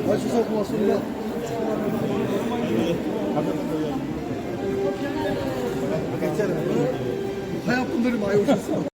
와주셔서 고맙습니다. 괜찮아요. 하얀 분들이 많이 오셨어.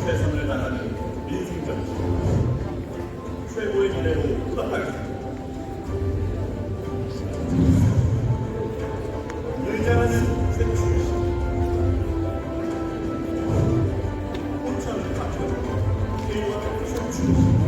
최선을 다하는 민생정치 최고의 미래로 부탁하겠습니다. 일자라는 새출시 혼천을 갖춰 개인의 새출시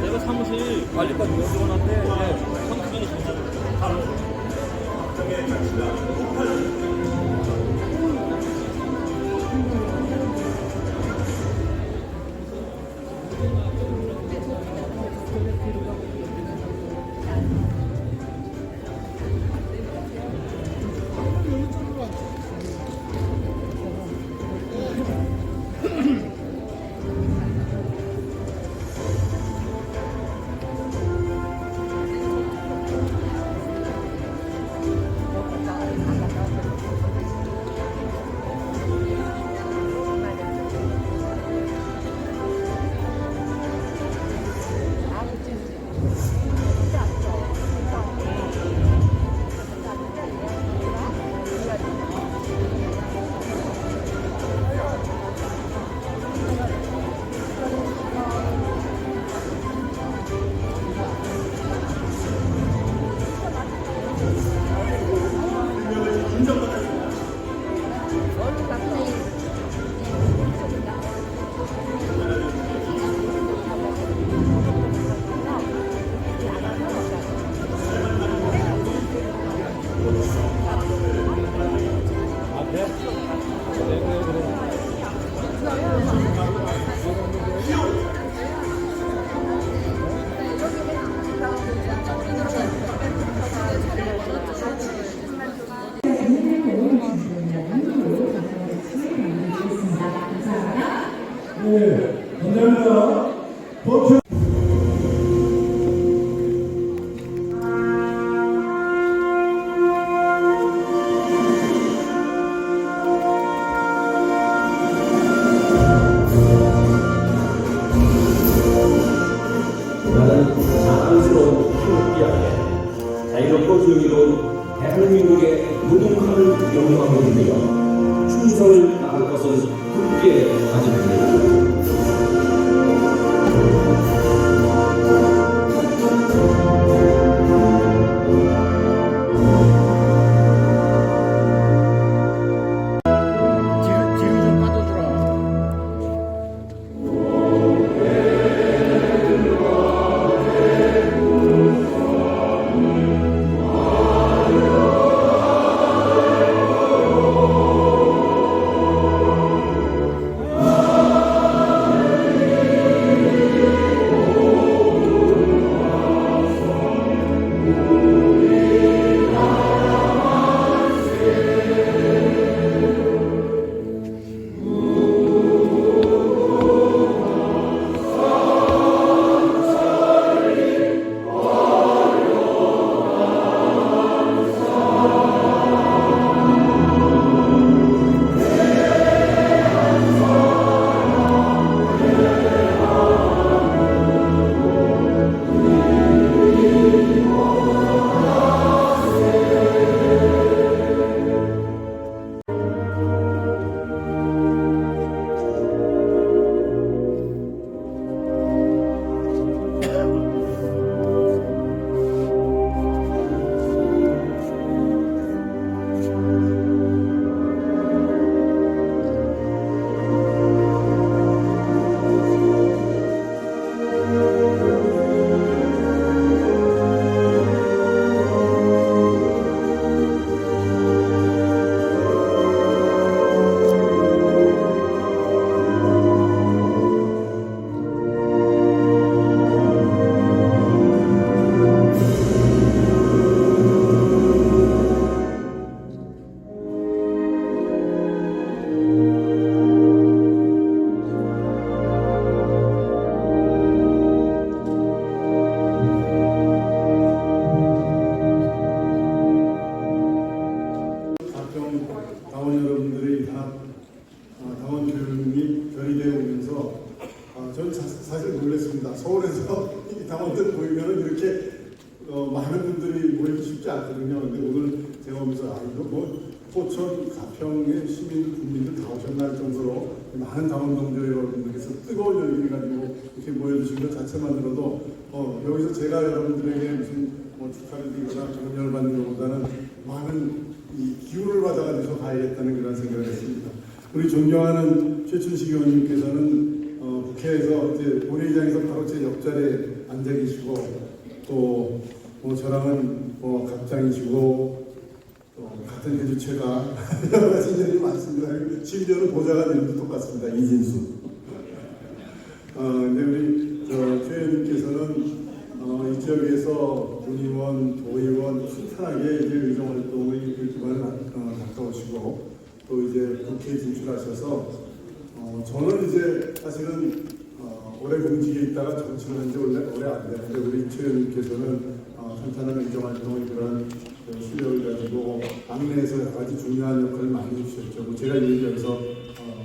내가 사무실 관리관 요원한테 사무실에 전화를 네, 감사합니다. 나는 자랑스러운 한국이 아래 자유롭고 조용히로운 대한민국의 노동함을 영위하고 있으며 충성을 다할 것을 굳게 다짐합니다. 포천 가평의 시민 국민들 다 오셨나 정도로 많은 당원동료 여러분들께서 뜨거운 열기를 가지고 이렇게 모여주신 것 자체만으로도 여기서 제가 여러분들에게 무슨 축하를 드리거나 격려를 받는 것보다는 많은 이 기운을 받아가지고 가야겠다는 그런 생각을 했습니다. 우리 존경하는 최춘식 의원님께서는 국회에서 이제 본회의장에서 바로 제 옆자리에 앉아 계시고 또 저랑은 갑장이시고 같은 해주체가 여러 가지 인연이 많습니다. 심지어는 보좌관 이름도 똑같습니다. 이진수. 근데 우리 최 의원님께서는 이 지역에서 군의원, 도의원 순탄하게 이제 의정활동의 기반을 가까우시고 또 이제 국회에 진출하셔서 저는 이제 사실은 오래 공직에 있다가 정치를 한 지 오래 안 됐는데 우리 최 의원님께서는 탄탄한 의정활동의 그런 실력을 가지고 당내에서 여러 가지 중요한 역할을 많이 해주셨죠. 제가 이 얘기에서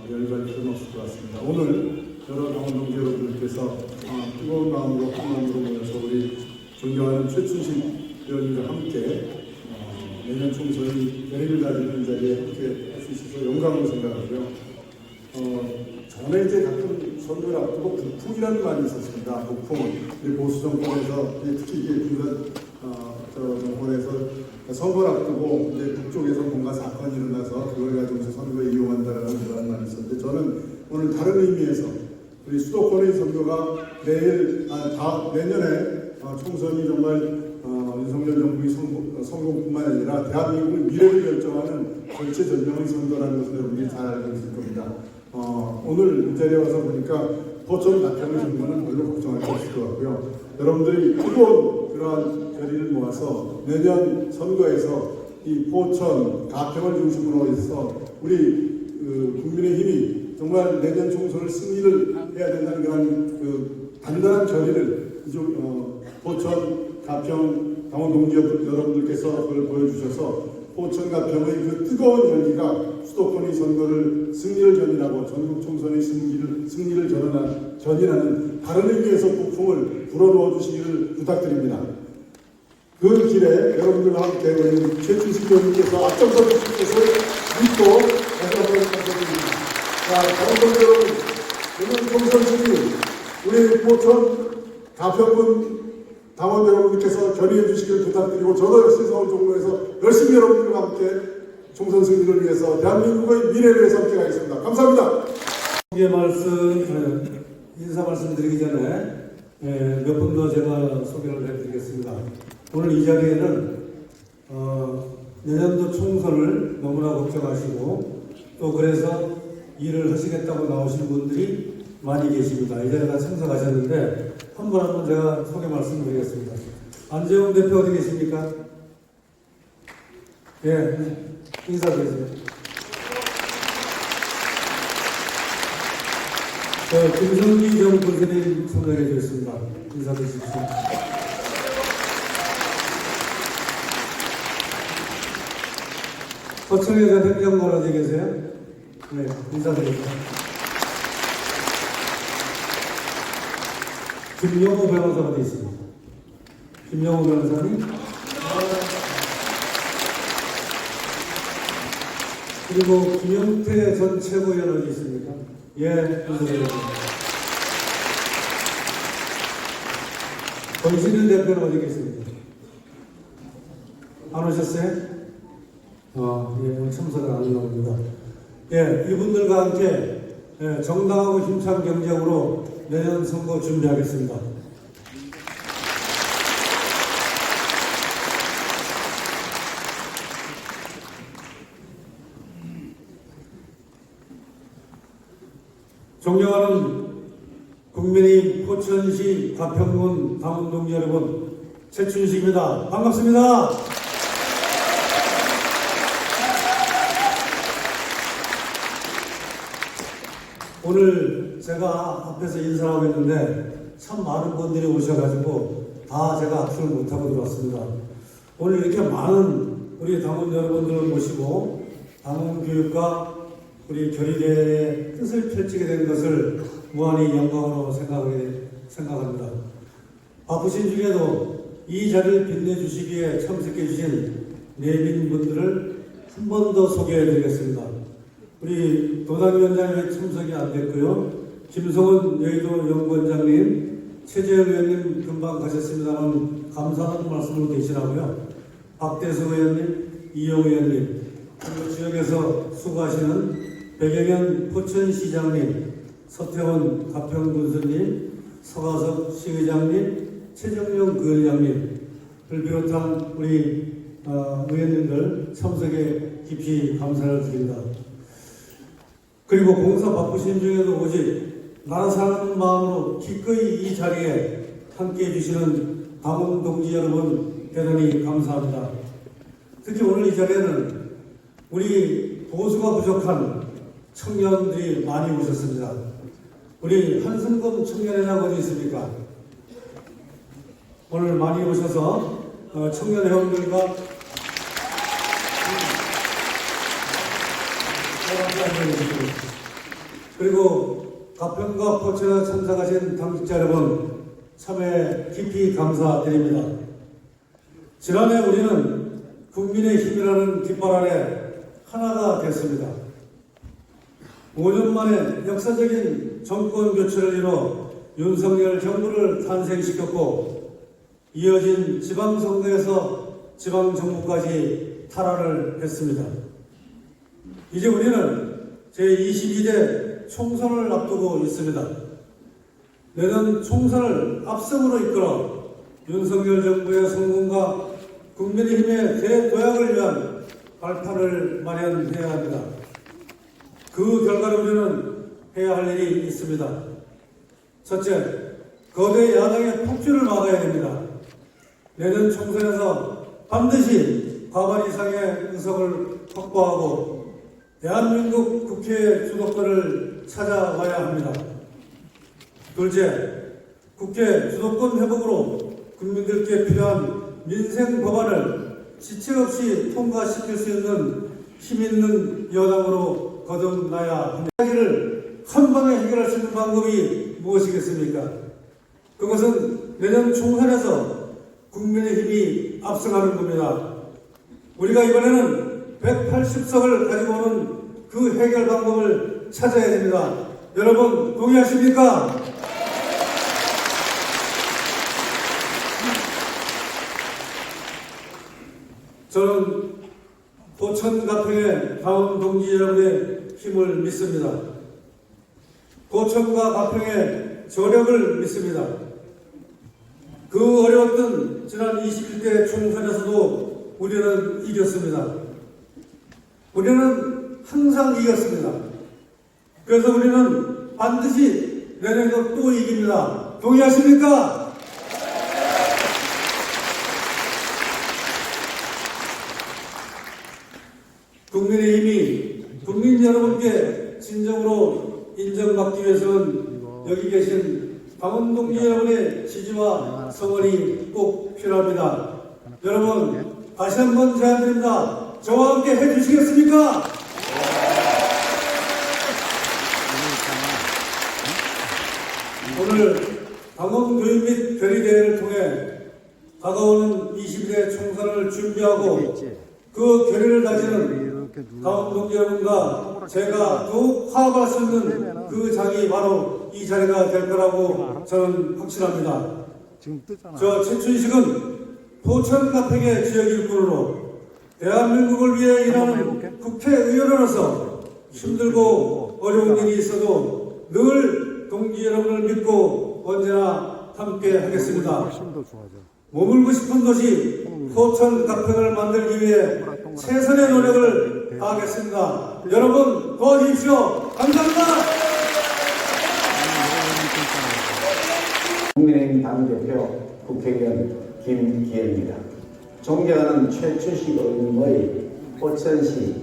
연락할 필요는 없을 것 같습니다. 오늘 여러 당원 동지 여러분들께서 뜨거운 마음으로 한 마음으로 모여서 우리 존경하는 최춘식 의원님과 함께 내년 총선이 결의를 가지는 자리에 함께 할 수 있어서 영광으로 생각하고요. 전에 이제 가끔 선거를 앞두고 북풍이라는 말이 있었습니다. 북풍. 보수 정권에서 특히 이게 군사 정권에서 선거를 앞두고 이제 북쪽에서 뭔가 사건이 일어나서 그걸 가지고서 선거에 이용한다라는 그런 말이 있었는데 저는 오늘 다른 의미에서 우리 수도권의 선거가 내년에 총선이 정말 윤석열 정부의 성공뿐만 아니라 대한민국의 미래를 결정하는 전체전형의 선거라는 것을 여러분들이 잘 알고 있을 겁니다. 오늘 이 자리에 와서 보니까 포천 가평의 선거는 별로 걱정할 게 없을 것 같고요. 여러분들이 뜨거운 그러한 결의를 모아서 내년 선거에서 이 포천 가평을 중심으로 해서 우리 국민의힘이 정말 내년 총선을 승리를 해야 된다는 그런 단단한 결의를 포천 가평 당원 동지 여러분들께서 그걸 보여주셔서 포천 가평의 그 뜨거운 열기가 수도권의 선거를 승리를 견인하고 전국 총선의 승리를 견인하는 다른 의미에서 폭풍을 불어넣어 주시기를 부탁드립니다. 그 길에 여러분들과 함께 우리 최춘식 의원님께서 앞장서 주실 것을 믿고 다시 한번 감사드립니다. 자, 당원들 여러분, 오늘 총선 승리 우리 포천 가평군 당원 여러분께서 결의해 주시기를 부탁드리고 저도 역시 서울 종로에서 열심히 여러분들과 함께 총선 승리를 위해서 대한민국의 미래를 위해서 함께 가겠습니다. 감사합니다. 인사 말씀드리기 전에 몇 분 더 제가 소개를 해드리겠습니다. 오늘 이 자리에는 내년도 총선을 너무나 걱정하시고 또 그래서 일을 하시겠다고 나오신 분들이 많이 계십니다. 이 자리에 참석하셨는데 한 번 제가 소개 말씀드리겠습니다. 안재홍 대표 어디 계십니까? 예, 인사드리세요. 김성기 전 군수님 참석해 주셨습니다. 인사드리십시오. 허청혜 전 행정관 어디 계세요? 네, 인사드립니다. 김영호 변호사 어디 있습니다? 김영호 변호사님? 그리고 김영태 전 최고위원 어디 있습니까? 예, 인사드립니다. 권신윤 대표는 어디 계십니까? 안 오셨어요? 예, 참석을 안 나옵니다. 예, 이분들과 함께 정당하고 힘찬 경쟁으로 내년 선거 준비하겠습니다. 존경하는 국민의힘 포천시 가평군 당원동지 여러분, 최춘식입니다. 반갑습니다. 오늘 제가 앞에서 인사를 하고 있는데 참 많은 분들이 오셔가지고 다 제가 악수를 못하고 들어왔습니다. 오늘 이렇게 많은 우리 당원 여러분들을 모시고 당원 교육과 우리 결의대의 뜻을 펼치게 된 것을 무한히 영광으로 생각합니다. 바쁘신 중에도 이 자리를 빛내주시기에 참석해 주신 내빈분들을 한 번 더 소개해드리겠습니다. 우리 도당위원장이 참석이 안 됐고요. 김성훈 여의도 연구원장님, 최재형 의원님 금방 가셨습니다만 감사하는 말씀으로 대신하고요. 박대수 의원님, 이용 의원님, 그리고 지역에서 수고하시는 백영현 포천시장님, 서태원 가평군수님, 서가석 시의장님, 최정용 부의장님을 비롯한 우리 의원님들 참석에 깊이 감사를 드립니다. 그리고 공사 바쁘신 중에도 오직 나라 사랑하는 마음으로 기꺼이 이 자리에 함께해 주시는 당원 동지 여러분 대단히 감사합니다. 특히 오늘 이 자리에는 우리 보수가 부족한 청년들이 많이 오셨습니다. 우리 한승범 청년회장 어디 있습니까? 오늘 많이 오셔서 청년 회원들과 그리고 가평과 포천에 참석하신 당직자 여러분 참여 깊이 감사드립니다. 지난해 우리는 국민의 힘이라는 깃발 아래 하나가 됐습니다. 5년 만에 역사적인 정권 교체를 이뤄 윤석열 정부를 탄생시켰고 이어진 지방선거에서 지방정부까지 탈환을 했습니다. 이제 우리는 제22대 총선을 앞두고 있습니다. 내년 총선을 압승으로 이끌어 윤석열 정부의 성공과 국민의힘의 대도약을 위한 발판을 마련해야 합니다. 그 결과로 우리는 해야 할 일이 있습니다. 첫째, 거대 야당의 폭주를 막아야 됩니다. 내년 총선에서 반드시 과반 이상의 의석을 확보하고 대한민국 국회 주도권을 찾아와야 합니다. 둘째, 국회 주도권 회복으로 국민들께 필요한 민생 법안을 지체 없이 통과시킬 수 있는 힘 있는 여당으로 거듭나야 합니다. 이야기를 한 방에 해결할 수 있는 방법이 무엇이겠습니까? 그것은 내년 총선에서 국민의힘이 압승하는 겁니다. 우리가 이번에는 180석을 가지고 오는 그 해결 방법을 찾아야 됩니다. 여러분 동의하십니까? 저는 포천 가평의 다음 동지 여러분의 힘을 믿습니다. 포천과 가평의 저력을 믿습니다. 그 어려웠던 지난 21대 총선에서도 우리는 이겼습니다. 우리는 항상 이겼습니다. 그래서 우리는 반드시 내년에도 또 이깁니다. 동의하십니까? 국민의힘이 국민 여러분께 진정으로 인정받기 위해서는 여기 계신 당원 동지 여러분의 지지와 성원이 꼭 필요합니다. 여러분 다시 한번 제안드립니다. 저와 함께 해주시겠습니까? 오늘 당원 교육 및 결의대회를 통해 다가오는 22대 총선을 준비하고 그 결의를 다지는 당원 동지 여러분과 제가 더욱 화합할 수 있는 그 장이 바로 이 자리가 될 거라고 저는 확신합니다. 저 최춘식은 포천 가평의 지역 일꾼으로 대한민국을 위해 일하는 국회의원으로서 힘들고 어려운 일이 있어도 늘 동지 여러분을 믿고 언제나 함께 하겠습니다. 머물고 싶은 도시 포천 가평을 만들기 위해 최선의 노력을 다하겠습니다. 여러분 도와주십시오. 감사합니다. 국민의힘 당대표 국회의원 김기현입니다. 존경하는 최춘식 의원의 포천시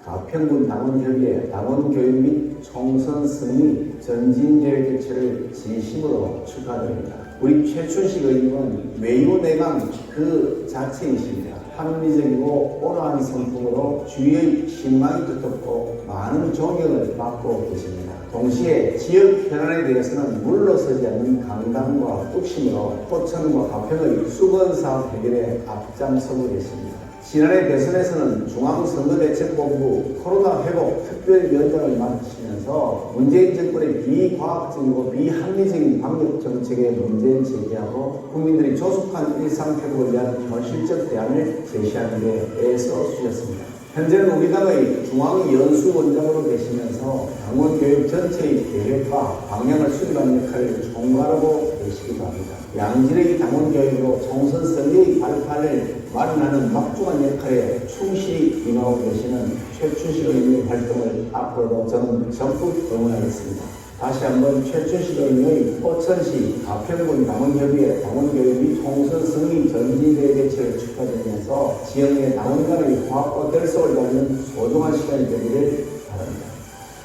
가평군 당원협의회 당원교육 및 총선 승리 전진대회 개최를 진심으로 축하드립니다. 우리 최춘식 의원은 외유내강 그 자체이십니다. 합리적이고 온화한 성품으로 주위의 신망이 두텁고 많은 존경을 받고 계십니다. 동시에 지역 현안에 대해서는 물러서지 않는 강단과 뚝심으로 포천과 가평의 수건사업 해결에 앞장서고 계십니다. 지난해 대선에서는 중앙선거대책본부 코로나 회복 특별위원장을 맡으시면서 문재인 정권의 비과학적이고 비합리적인 방역 정책의 문제를 제기하고 국민들이 조속한 일상 회복을 위한 현실적 대안을 제시하는 데 애써 쓰셨습니다. 현재는 우리 당의 중앙연수원장으로 계시면서 당원교육 전체의 계획과 방향을 수립하는 역할을 총괄하고 계시기도 합니다. 양질의 당원교육으로 총선 선거의 발판을 마련하는 막중한 역할에 충실히 임하고 계시는 최춘식 의원의 활동을 앞으로도 저는 적극 응원하겠습니다. 다시 한번 최춘식 의원의 포천시 가평군 당원협의회 당원교육 및 총선 승리 전지대 개최를 축하드리면서 지역 내 당원 간의 화합과 결속을 갖는 소중한 시간이 되기를 바랍니다.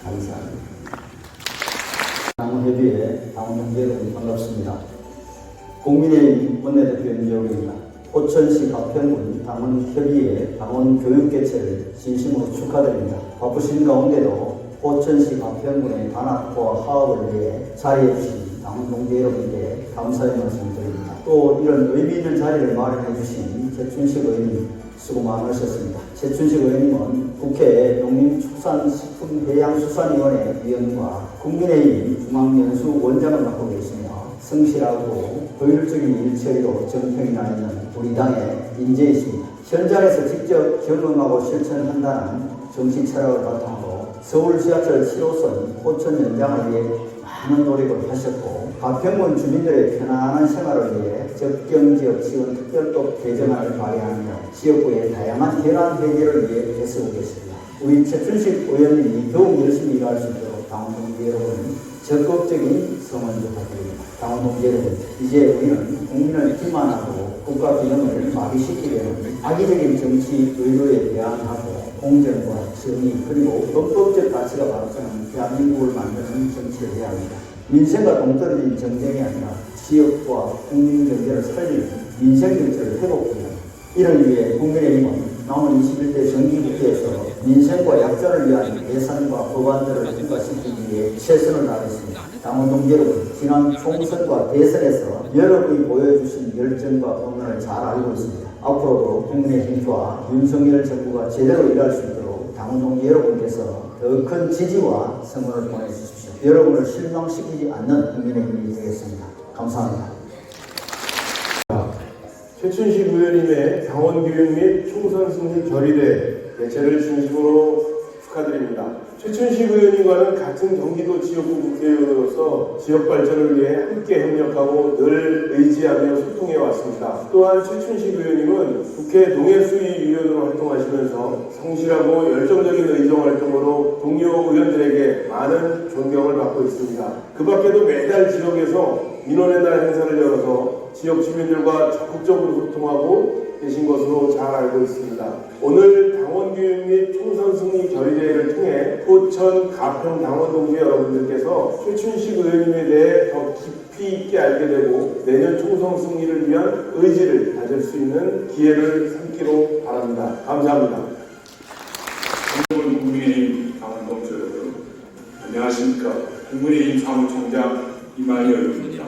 감사합니다. 당원협의회 당원동지 여러분 반갑습니다. 국민의힘 원내대표 윤재욱입니다. 포천시 가평군 당원협의회 당원교육 개최를 진심으로 축하드립니다. 바쁘신 가운데도 포천시 가평군의 단합과 화합을 위해 자리해 주신 당원 동지 여러분께 감사의 말씀드립니다. 또 이런 의미 있는 자리를 마련해 주신 최춘식 의원님 수고 많으셨습니다. 최춘식 의원님은 국회 농림축산식품해양수산위원회 위원과 국민의힘 중앙연수원장을 맡고 계시며 성실하고 효율적인 일처리로 정평이 나 있는 우리 당의 인재이십니다. 현장에서 직접 경험하고 실천한다는 정신 철학을 바탕으로 서울 지하철 7호선 포천 연장을 위해 많은 노력을 하셨고 가평군 주민들의 편안한 생활을 위해 적경지역 지원 특별법 개정안을 발의하며 지역구의 다양한 현안 해결을 위해 애쓰고 계십니다. 우리 최춘식 의원님이 더욱 열심히 일할 수 있도록 당원 동지 여러분 적극적인 성원 부탁드립니다. 당원 동지 여러분, 이제 우리는 국민을 기만하고 국가 균형을 마비시키려는 악의적인 정치 의도에 대항하고 공정과 정의 그리고 헌법적 가치가 바로서는 대한민국을 만드는 정치를 해야 합니다. 민생과 동떨어진 정쟁이 아니라 지역과 국민 경제를 살리는 민생 정치를 회복하는 이를 위해 국민의힘은 남은 21대 정기국회에서 민생과 약자를 위한 예산과 법안들을 통과시키기 위해 최선을 다하겠습니다. 당원 동지 여러분, 지난 총선과 대선에서 여러분이 보여주신 열정과 응원을 잘 알고 있습니다. 앞으로도 국민의힘과 윤석열 정부가 제대로 일할 수 있도록 당원 동지 여러분께서 더 큰 지지와 성원을 보내주십시오. 여러분을 실망시키지 않는 국민의힘이 되겠습니다. 감사합니다. 최춘식 의원님의 당원교육 및 총선 승리 결의대 개최를 진심으로 축하드립니다. 최춘식 의원님과는 같은 경기도 지역구 국회의원으로서 지역 발전을 위해 함께 협력하고 늘 의지하며 소통해 왔습니다. 또한 최춘식 의원님은 국회 농해수위위원으로 활동하시면서 성실하고 열정적인 의정활동으로 동료 의원들에게 많은 존경을 받고 있습니다. 그 밖에도 매달 지역에서 민원의 날 행사를 열어서 지역 주민들과 적극적으로 소통하고 계신 것으로 잘 알고 있습니다. 오늘 당원교육 및 총선 승리 결의대회를 통해 포천 가평 당원 동지 여러분들께서 최춘식 의원님에 대해 더 깊이 있게 알게 되고 내년 총선 승리를 위한 의지를 가질 수 있는 기회를 삼기로 바랍니다. 감사합니다. 국민의힘 당원 동지 여러분, 안녕하십니까. 국민의힘 사무총장 이만희입니다.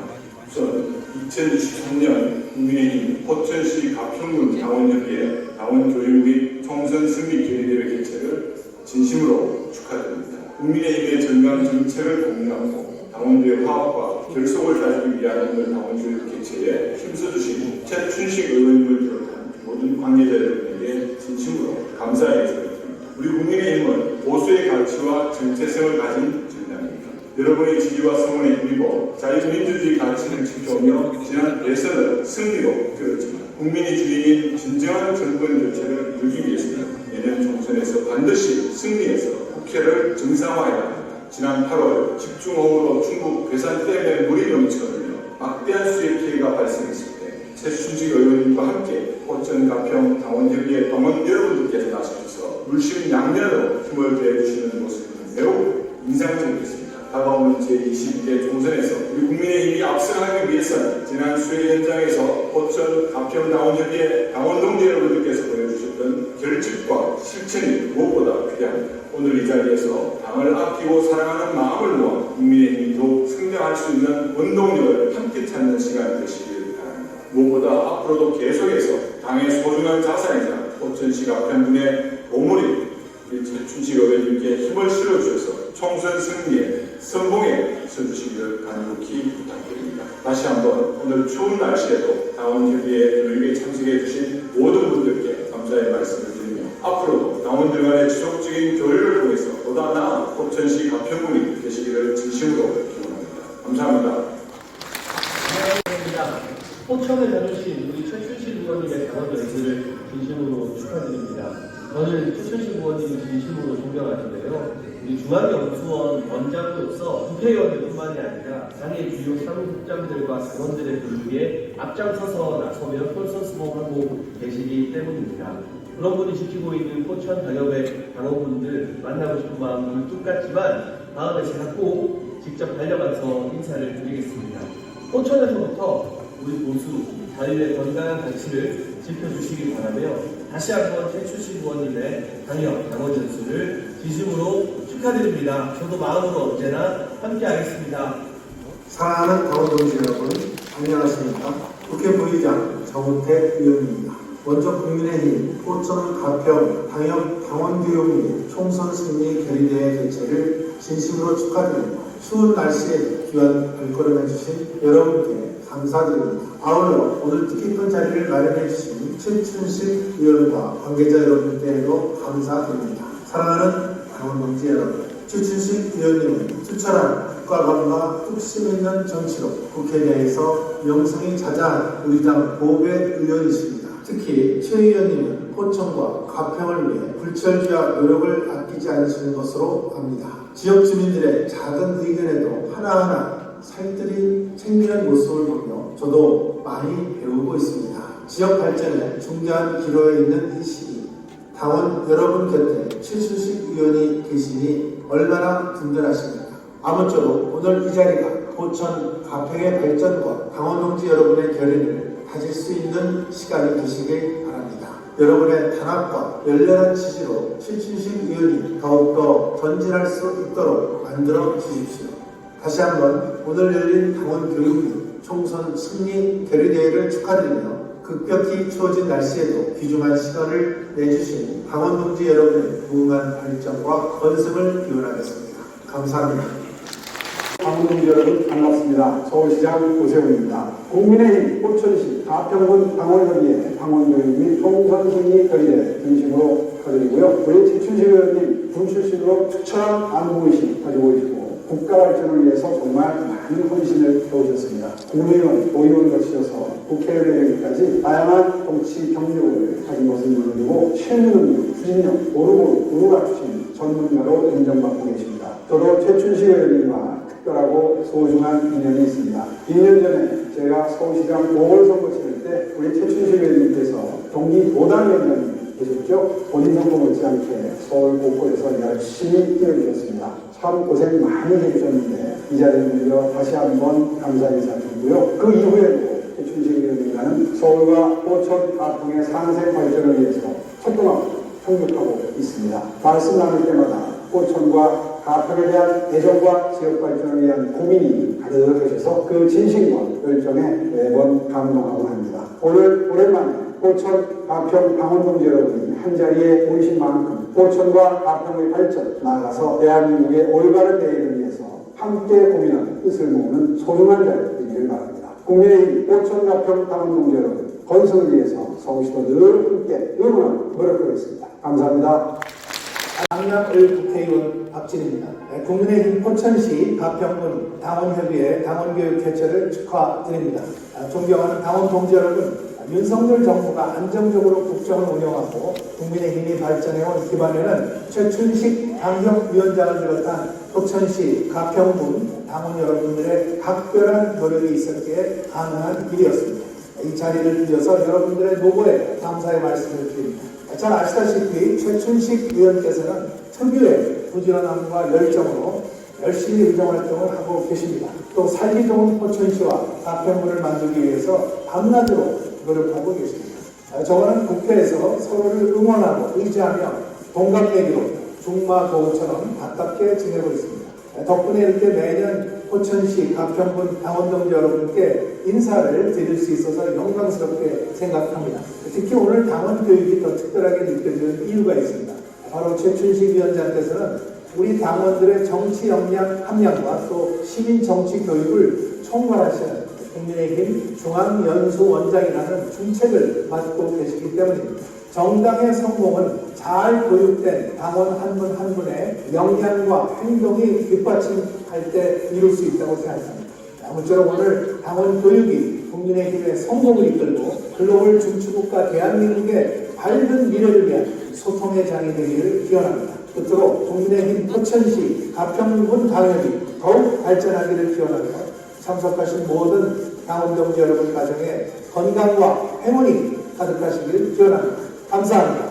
우선 2023년 국민의힘 포천시 가평군 당원협의회 당원교육 및 총선 승리 결의대회 개최를 진심으로 축하드립니다. 국민의힘의 정강 정책을 공유하고 당원들의 화합과 결속을 가지기 위한 오늘 당원교육 개최에 힘써주신 최춘식 의원님을 비롯한 모든 관계자 여러분에게 진심으로 감사의 인사를 드립니다. 우리 국민의힘은 보수의 가치와 정체성을 가진 정당입니다. 여러분의 지지와 성원에 힘입어 자유민주주의 가치를 지켜오며 지난 대선을 승리로 이끌었지만 국민의 주인인 진정한 정권 교체를 이루기 위해서는 내년 총선에서 반드시 승리해서 국회를 정상화해야 합니다. 지난 8월 집중호우로 충북 괴산댐에 물이 넘쳐흘려 막대한 수의 피해가 발생했을 때 최춘식 의원님과 함께 포천 가평 당원협의회 당원 여러분들께서 나서셔서 물심 양면으로 힘을 더해주시는 모습은 매우 인상적이었습니다. 다가오는 제22대 총선에서 우리 국민의힘이 압승하기 위해서는 지난 수해 현장에서 포천 가평 당원협의회 당원 동지 여러분들께서 보여주셨던 결집과 실천이 무엇보다 필요합니다. 오늘 이 자리에서 당을 아끼고 사랑하는 마음을 모아 국민의힘이 더욱 성장할 수 있는 원동력을 함께 찾는 시간이 되시길 바랍니다. 무엇보다 앞으로도 계속해서 당의 소중한 자산이자 포천시 가평군의 보물인 우리 최춘식 의원님께 힘을 실어주셔서 총선 승리에 선봉에 서주시기를 간곡히 부탁드립니다. 다시 한번 오늘 추운 날씨에도 당원협의회 교육에 참석해 주신 모든 분들께 감사의 말씀을 드리며 앞으로도 당원들 간의 지속적인 교류를 통해서 보다 나은 포천시 가평군이 되시기를 진심으로 기원합니다. 감사합니다. 포천을 다루신 우리 최춘식 의원님의 당원 연수를 진심으로 축하드립니다. 저는 최춘식 의원님을 진심으로 존경하는데요. 우리 중앙연수원 원장으로서 국회의원들뿐만이 아니라 장애 주요 사무국장들과 당원들의 교육에 앞장서서 나서며 솔선수범하고 계시기 때문입니다. 그런 분이 지키고 있는 포천 당협의 당원분들 만나고 싶은 마음은 똑같지만 다음에 제가 꼭 직접 달려가서 인사를 드리겠습니다. 포천에서부터 우리 모두 자유의 건강한 가치를 지켜주시기 바라며 다시 한번 최춘식 의원님의 당협 당원 연수를 진심으로 축하드립니다. 저도 마음으로 언제나 함께하겠습니다. 사랑하는 당원 동지 여러분, 안녕하십니까? 국회 부의장 정우택 의원입니다. 먼저 국민의힘 포천 가평 당협 당원교육 및 총선 승리 결의대회 개최를 진심으로 축하드립니다. 추운 날씨에 귀한 발걸음 해주신 여러분께 감사드립니다. 아울러 오늘 뜻깊은 자리를 마련해 주신 최춘식 의원과 관계자 여러분께도 감사드립니다. 사랑하는 당원 동지 여러분, 최춘식 의원님은 투철한 국가감과 뚝심 있는 정치로 국회 내에서 명성이 자자한 우리 당 보배 의원이십니다. 특히 최 의원님은 포천과 가평을 위해 불철주야 노력을 아끼지 않으시는 것으로 압니다. 지역 주민들의 작은 의견에도 하나하나 살뜰히 챙기는 모습을 보며 저도 많이 배우고 있습니다. 지역 발전에 중대한 기로에 있는 이 시기, 당원 여러분 곁에 최춘식 의원이 계시니 얼마나 든든하십니까? 아무쪼록 오늘 이 자리가 포천 가평의 발전과 당원 동지 여러분의 결의를 가질 수 있는 시간이 되시길 바랍니다. 여러분의 단합과 열렬한 지지로 최춘식 의원이 더욱더 전진할 수 있도록 만들어 주십시오. 다시 한번 오늘 열린 당원 교육 및 총선 승리 결의대회를 축하드리며 급격히 추워진 날씨에도 귀중한 시간을 내주신 당원 동지 여러분의 무궁한 발전과 건승을 기원하겠습니다. 감사합니다. 당원 동지 여러분 반갑습니다. 서울시장 오세훈입니다. 국민의힘 포천시 가평군 당원협의회 당원교육 및 총선 승리 결의대 진심으로 축하드리고요. 우리 최춘식 의원님 군 출신으로 투철한 안보의식 가지고 계시고 국가 발전을 위해서 정말 많은 헌신을 해오셨습니다. 국무위원, 도의원 거치셔서 국회의원까지 다양한 정치 경력을 가진 것은 물론이고 실무능력, 추진력, 모르고 갖추신 전문가로 인정받고 계십니다. 저도 최춘식 의원님과 특별하고 소중한 인연이 있습니다. 2년 전에 제가 서울시장 보궐선거 치를 때 우리 최춘식 의원님께서 경기도당위원장님 계셨죠? 본인 선거 못지않게 서울 곳곳에서 열심히 뛰어주셨습니다. 참 고생 많이 해주셨는데 이 자리에 들려 다시 한번 감사 인사드리고요. 그 이후에도 최춘식 의원님과는 서울과 포천 가평의 상생 발전을 위해서 활동하고 협력하고 있습니다. 말씀 나눌 때마다 포천과 가평에 대한 애정과 지역 발전을 위한 고민이 가득하셔서 그 진심과 열정에 매번 감동하고 합니다. 오늘 오랜만에 포천, 가평 당원 동지 여러분이 한자리에 모이신 만큼 포천과 가평의 발전, 나아가서 대한민국의 올바른 내일을 위해서 함께 고민하는 뜻을 모으는 소중한 자리 되기를 바랍니다. 국민의힘 포천, 가평 당원 동지 여러분, 건설을 위해서 서울시도 늘 함께 응원하고 노력하겠습니다. 감사합니다. 강남을 국회의원 박진입니다. 국민의힘 포천시 가평군 당원협의회 당원교육 개최를 축하드립니다. 존경하는 당원 동지 여러분, 윤석열 정부가 안정적으로 국정을 운영하고 국민의힘이 발전해온 기반에는 최춘식 당협위원장을 비롯한 포천시 가평군 당원 여러분들의 각별한 노력이 있었기에 가능한 일이었습니다. 이 자리를 빌려서 여러분들의 노고에 감사의 말씀을 드립니다. 잘 아시다시피 최춘식 의원께서는 특유의 부지런함과 열정으로 열심히 의정활동을 하고 계십니다. 또 살기 좋은 포천시와 가평군을 만들기 위해서 밤낮으로 노력하고 계십니다. 저와는 국회에서 서로를 응원하고 의지하며 동갑내기로 중마고우처럼 가깝게 지내고 있습니다. 덕분에 이렇게 매년 포천시 가평군 당원동지 여러분께 인사를 드릴 수 있어서 영광스럽게 생각합니다. 특히 오늘 당원 교육이 더 특별하게 느껴지는 이유가 있습니다. 바로 최춘식 위원장께서는 우리 당원들의 정치 역량 함량과 또 시민 정치 교육을 총괄하시는 국민의힘 중앙연수원장이라는 중책을 맡고 계시기 때문입니다. 정당의 성공은 잘 교육된 당원 한 분 한 분의 역량과 행동이 뒷받침할 때 이룰 수 있다고 생각합니다. 아무쪼록 오늘 당원 교육이 국민의힘의 성공을 이끌고 글로벌 중추국가 대한민국의 밝은 미래를 위한 소통의 장이 되기를 기원합니다. 끝으로 국민의힘 포천시 가평군 당협이 더욱 발전하기를 기원하며 참석하신 모든 당원동지 여러분 가정에 건강과 행운이 가득하시기를 기원합니다. 감사합니다.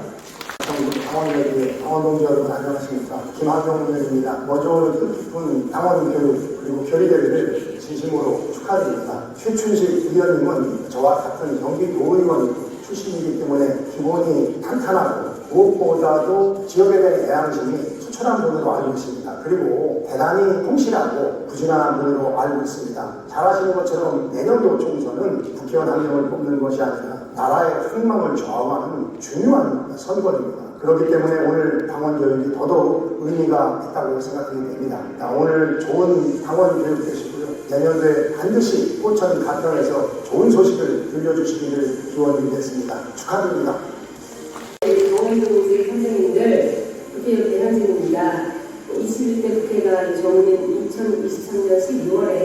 당원동지 여러분 안녕하십니까. 김하경 의원입니다. 먼저 뜻깊은 당원 교육 그리고 결의대회를 진심으로 축하드립니다. 최춘식 위원님은 저와 같은 경기도의원 출신이기 때문에 기본이 탄탄하고 무엇보다도 지역에 대한 애향심이 투철한 분으로 알고 있습니다. 그리고 대단히 성실하고 부지런한 분으로 알고 있습니다. 잘 아시는 것처럼 내년도 총선은 국회의원 한 명을 뽑는 것이 아니라 나라의 흥망을 좌우하는 중요한 선거입니다. 그렇기 때문에 오늘 당원 교육이 더더욱 의미가 있다고 생각이 됩니다. 오늘 좋은 당원 교육 되시고요. 내년도에 반드시 포천 가평에서 좋은 소식을 들려주시기를 기원드리겠습니다. 축하드립니다. 당원동지 선생님들 국회의원 대한진입니다. 21대 국회가 정오는 2023년 12월에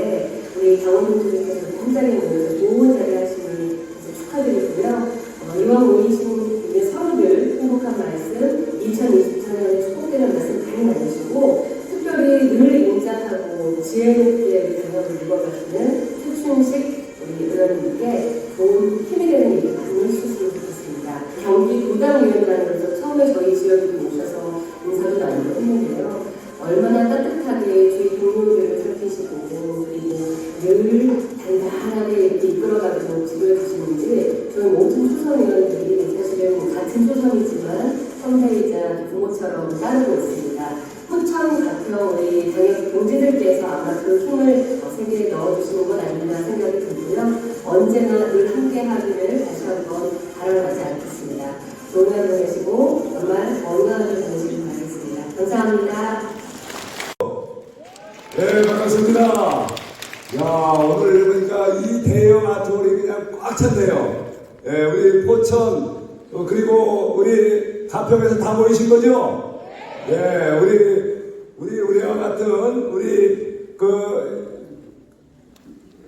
우리 당원동지들께서 한 자리에 모여서 좋은 자리 하심을 축하드리고요. 이왕 모이신 서로들 행복한 말씀, 2024년에 축복되는 말씀 많이 나누시고 특별히 늘 인자하고 지혜 높게 당협을 이뤄가시는 최춘식 우리 의원님께 좋은 힘이 되는 일이 많이 있었으면 좋겠습니다. 경기 도당위원장으로서 처음에 저희 지역에 오셔서 인사도 나누고 했는데요. 얼마나 따뜻하게 저희 동료들을 살피시고 그리고 늘 단단하게 이렇게 이끌어가면서 지도해주시는지 저희 모든 초선위원들이 사실은 같은 초선이지만 선배이자 부모처럼 따르고 있습니다. 포천 가평 우리 당협 동지들께서 아마 그 힘을 세계에 넣어주시는 건 아닌가 생각이 들고요. 언제나 늘 함께 하기를 다시 한번 바라지 않겠습니다. 좋은 하루 보내시고 정말 건강한 하루 보내시길 바라겠습니다. 감사합니다. 네, 반갑습니다. 야, 오늘 보니까 이 대형 아트홀이 그냥 꽉 찼네요. 네, 우리 포천, 그리고 우리 가평에서 다 모이신 거죠? 네, 우리와 같은,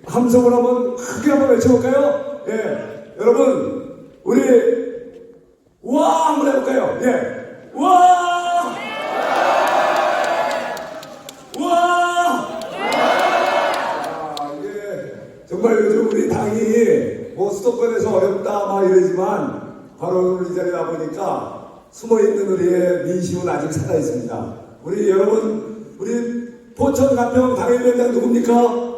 함성을 한번 크게 한번 외쳐볼까요? 네, 여러분, 와! 한번 해볼까요? 네, 와! 정말 요즘 우리 당이 수도권에서 어렵다 막 이러지만 바로 이 자리에 와보니까 숨어있는 우리의 민심은 아직 살아있습니다. 우리 여러분, 우리 포천 가평 당협위원장 누굽니까?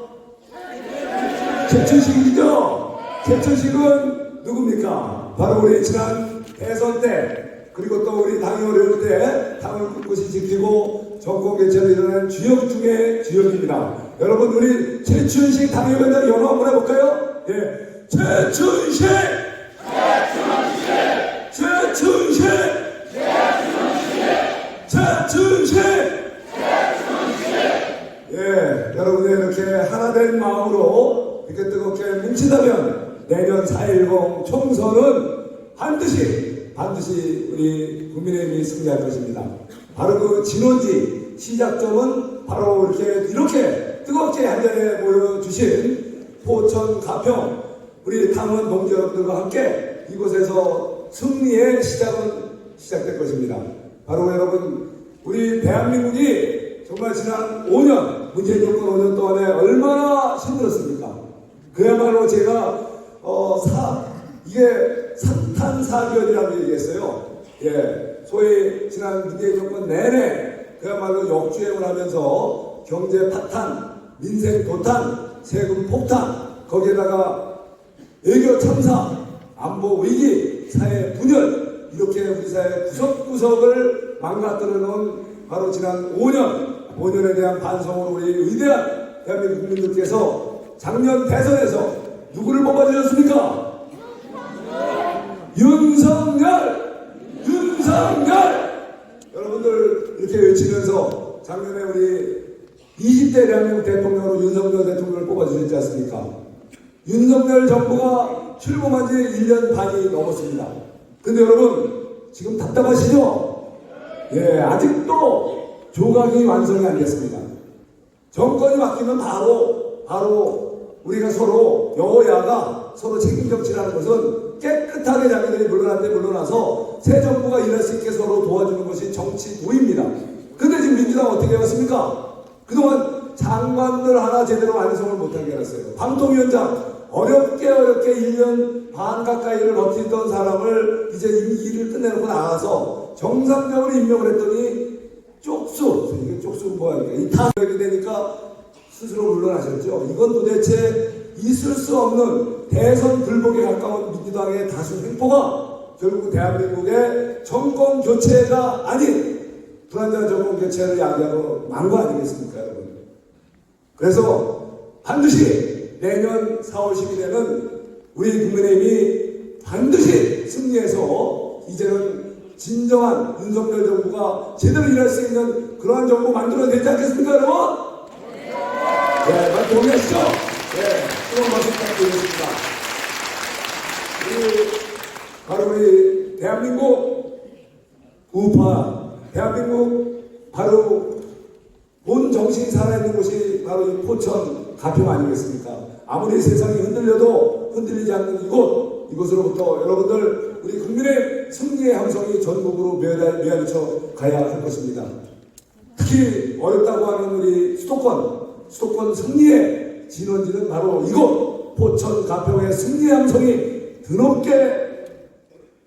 최춘식이죠? 최춘식은 누굽니까? 바로 우리 지난 대선 때 그리고 또 우리 당이 어려울 때 당을 꿋꿋이 지키고 정권 개최를 이뤄낸 주역 중에 주역입니다. 여러분 우리 최춘식 당협위원장 연호 한번 해볼까요? 예, 최춘식! 최춘식! 최춘식! 최춘식! 최춘식! 예, 여러분이 이렇게 하나된 마음으로 이렇게 뜨겁게 뭉친다면 내년 4.10 총선은 반드시 우리 국민의힘이 승리할 것입니다. 바로 그 진원지 시작점은 바로 이렇게 뜨겁게 한 자리에 모여주신 포천 가평 우리 당원 동지 여러분들과 함께 이곳에서 승리의 시작은 시작될 것입니다. 바로 여러분 우리 대한민국이 정말 지난 5년 문재인 정권 5년 동안에 얼마나 힘들었습니까? 그야말로 제가 이게 산탄사변이라고 얘기했어요. 예, 소위 지난 문재인 정권 내내 그야말로 역주행을 하면서 경제 파탄, 민생 도탄, 세금 폭탄, 거기에다가 외교 참사, 안보 위기, 사회 분열 이렇게 우리 사회 구석구석을 망가뜨려 놓은 바로 지난 5년에 대한 반성으로 우리 위대한 대한민국 국민들께서 작년 대선에서 누구를 뽑아주셨습니까? 윤석열! 여러분들 이렇게 외치면서 작년에 우리 20대 대한민국 대통령으로 윤석열 대통령을 뽑아주셨지 않습니까? 윤석열 정부가 출범한 지 1년 반이 넘었습니다. 근데 여러분 지금 답답하시죠? 예, 아직도 조각이 완성이 안 됐습니다. 정권이 바뀌면 바로 우리가 서로 여야가 서로 책임 정치라는 것은 깨끗하게 자기들이 물러나서 새 정부가 일할 수 있게 서로 도와주는 것이 정치 도입니다. 근데 지금 민주당 어떻게 해왔습니까? 그동안 장관들 하나 제대로 완성을 못하게 해놨어요. 방통위원장 어렵게 1년 반 가까이를 버티던 사람을 이제 임기를 끝내놓고 나가서 정상적으로 임명을 했더니 이게 쪽수 뭐야 이 타격이 되니까 스스로 물러나셨죠. 이건 도대체 있을 수 없는 대선 불복에 가까운 민주당의 다수 횡포가 결국 대한민국의 정권 교체가 아닌 불완전한 정권 교체를 야기하고 만 거 아니겠습니까, 여러분? 그래서 반드시 내년 4월 10일에는 우리 국민의힘이 반드시 승리해서 이제는 진정한 윤석열 정부가 제대로 일할 수 있는 그러한 정부 만들어야 되지 않겠습니까, 여러분? 네, 많이 동의하시죠? 네, 뜨거운 박수 부탁드리겠습니다. 바로 우리 대한민국 우파, 대한민국 바로 온 정신이 살아있는 곳이 바로 이 포천 가평 아니겠습니까? 아무리 세상이 흔들려도 흔들리지 않는 이곳으로부터 여러분들 우리 국민의 승리의 함성이 전국으로 메아리쳐 가야 할 것입니다. 특히 어렵다고 하는 우리 수도권 승리의 진원지는 바로 이곳 포천 가평의 승리의 함성이 드높게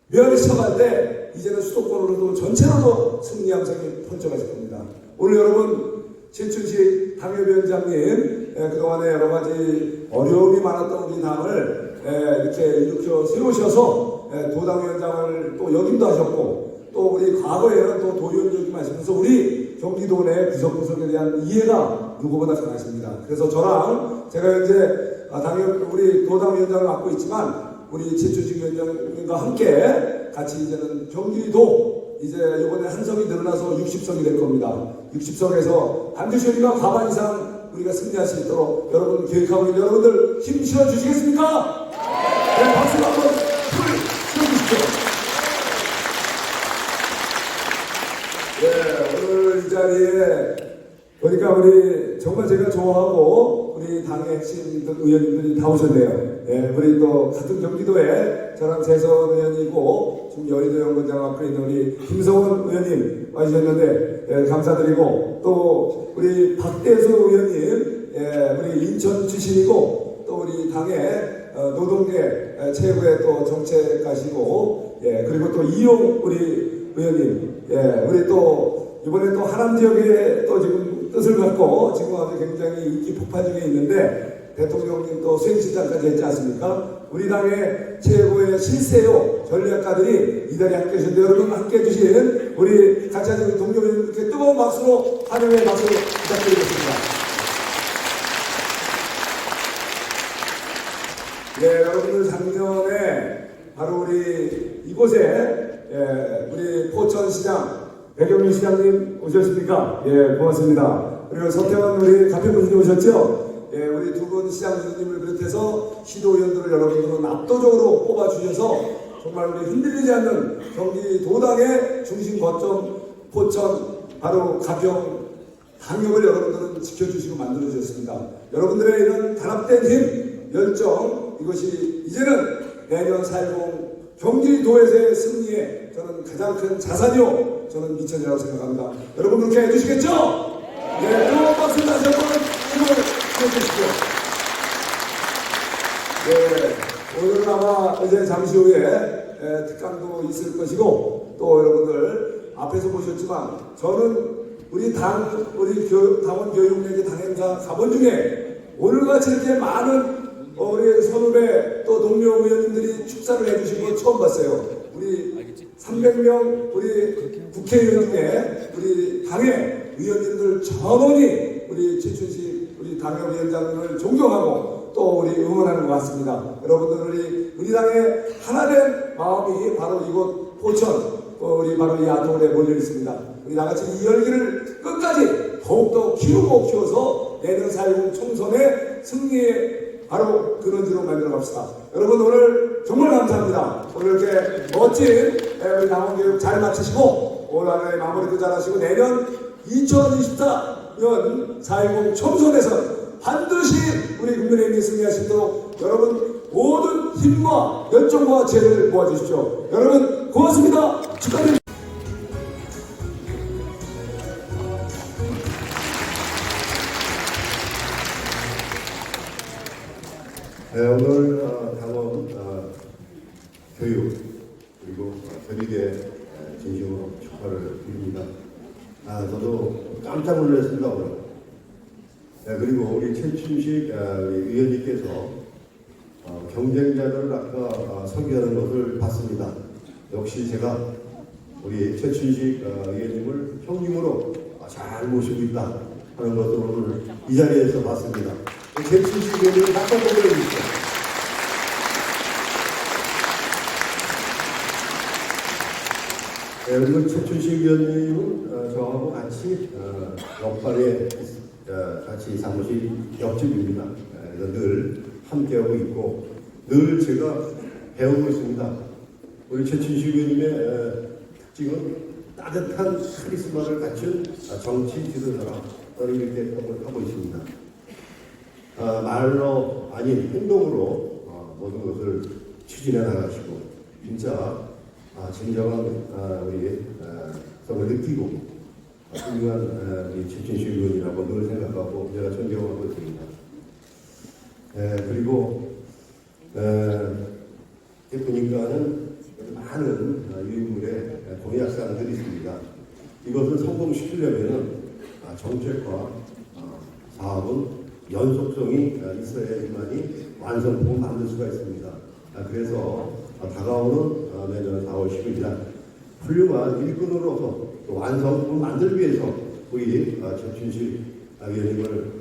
메아리쳐갈 때 이제는 수도권으로도 전체로도 승리의 함성이 펼쳐가실 겁니다. 오늘 여러분 최춘식 당협위원장님 그동안에 여러 가지 어려움이 많았던 우리 당을 이렇게 일으켜 세우셔서 도당위원장을 또 역임도 하셨고 또 우리 과거에는 또 도의원 역임하시면서 우리 경기도 내 구석구석에 대한 이해가 누구보다 강하십니다. 그래서 저랑 제가 이제 우리 도당위원장을 맡고 있지만 우리 최춘식 위원장님과 함께 같이 이제는 경기도 이제 이번에 한석이 늘어나서 60석이 될 겁니다. 60석에서 반드시 우리가 과반 이상 우리가 승리할 수 있도록 여러분 계획하고 있는 여러분들 힘 실어주시겠습니까? 네, 박수로 한번 힘을 실어주십시오. 네, 오늘 이 자리에 보니까 우리 정말 제가 좋아하고 우리 당의 핵심 의원님들이 다 오셨네요. 예, 우리 또 같은 경기도에 저랑 재선 의원이고 지금 여의도 연구장 앞에 있는 우리 김성원 의원님 와주셨는데 예, 감사드리고 또 우리 박대수 의원님 예, 우리 인천 출신이고 또 우리 당의 노동계 최고의 또 정책가시고 예, 그리고 또 이용 우리 의원님 예, 우리 또 이번에 또 하남 지역에 또 지금 뜻을 갖고 지금 아주 굉장히 인기 폭발 중에 있는데 대통령님 또 수행실장까지 했지 않습니까? 우리 당의 최고의 실세요 전략가들이 이 자리에 함께 계신데 여러분 함께 해주신 우리 같이 하신 동료분들께 뜨거운 박수로 환영의 박수 부탁드리겠습니다. 네, 여러분들 작년에 바로 우리 이곳에 우리 포천시장 백영민 시장님 오셨습니까? 예, 고맙습니다. 그리고 서태원 우리 가평군님 오셨죠? 예, 우리 두 분 시장님을 비롯해서 시도의원들을 여러분들은 압도적으로 뽑아주셔서 정말 우리 흔들리지 않는 경기도당의 중심 거점 포천 바로 가평 당역을 여러분들은 지켜주시고 만들어주셨습니다. 여러분들의 이런 단합된 힘, 열정 이것이 이제는 내년 4.10 경기도에서의 승리에 저는 가장 큰 자산이요 저는 미천이라고 생각합니다. 여러분 그렇게 해주시겠죠? 네, 뜨거운 박수 다시 한번 힘을 해주십시오. 네, 오늘은 아마 이제 잠시 후에 특강도 있을 것이고 또 여러분들 앞에서 보셨지만 저는 우리 당원 교육 내지 당행사 가본 중에 오늘같이 이렇게 많은 우리 선후배 또 동료 의원님들이 축사를 해주신 거 처음 봤어요. 우리 300명 우리 국회의원 중에 우리 당의 의원님들 전원이 우리 최춘식 우리 당협위원장님을 존경하고 또 우리 응원하는 것 같습니다. 여러분들 우리 당의 하나된 마음이 바로 이곳 포천 우리 바로 이 아동원에 몰려 있습니다. 우리 나같이 이 열기를 끝까지 더욱더 키워서 내년 4.10 총선의 승리에 바로 근원지로 만들어 갑시다. 여러분 오늘 정말 감사합니다. 오늘 이렇게 멋진 우리 당원교육 잘 마치시고 올 한해 마무리도 잘 하시고 내년 2024년 4.10 총선에서 반드시 우리 국민의힘이 승리할 수 있도록 여러분 모든 힘과 열정과 지혜를 모아주십시오. 여러분 고맙습니다. 축하드립니다. 네, 오늘 당원 교육 그리고 결의대 진심으로 축하를 드립니다. 저도 깜짝 놀랐습니다 오늘. 그리고 우리 최춘식 의원님께서 경쟁자들을 아까 소개하는 것을 봤습니다. 역시 제가 우리 최춘식 의원님을 형님으로 잘 모시고 있다 하는 것을 오늘 이 자리에서 봤습니다. 최춘식 의원님을 바꿔 보내주십시오. 그리고 최춘식 의원님은 저하고 같이 옆발에 같이 사무실 옆집입니다. 늘 함께하고 있고 늘 제가 배우고 있습니다. 우리 최춘식 의원님의 특징은 따뜻한 카리스마를 갖춘 정치 지도자라 이렇게 하고 있습니다. 말로 아닌 행동으로 모든 것을 추진해 나가시고 진짜 진정한 우리 성을 느끼고 훌륭한 우리 최춘식 의원이라고 늘 생각하고 제가 존경하고 있습니다. 그리고 보니까는 많은 유인물의 공약사항들이 있습니다. 이것을 성공시키려면 정책과 사업은 연속성이 있어야지만이 완성품을 만들 수가 있습니다. 그래서 다가오는 내년 4월 10일 날 훌륭한 일꾼으로서 또 완성품을 만들기 위해서 우리 최춘식 의원님을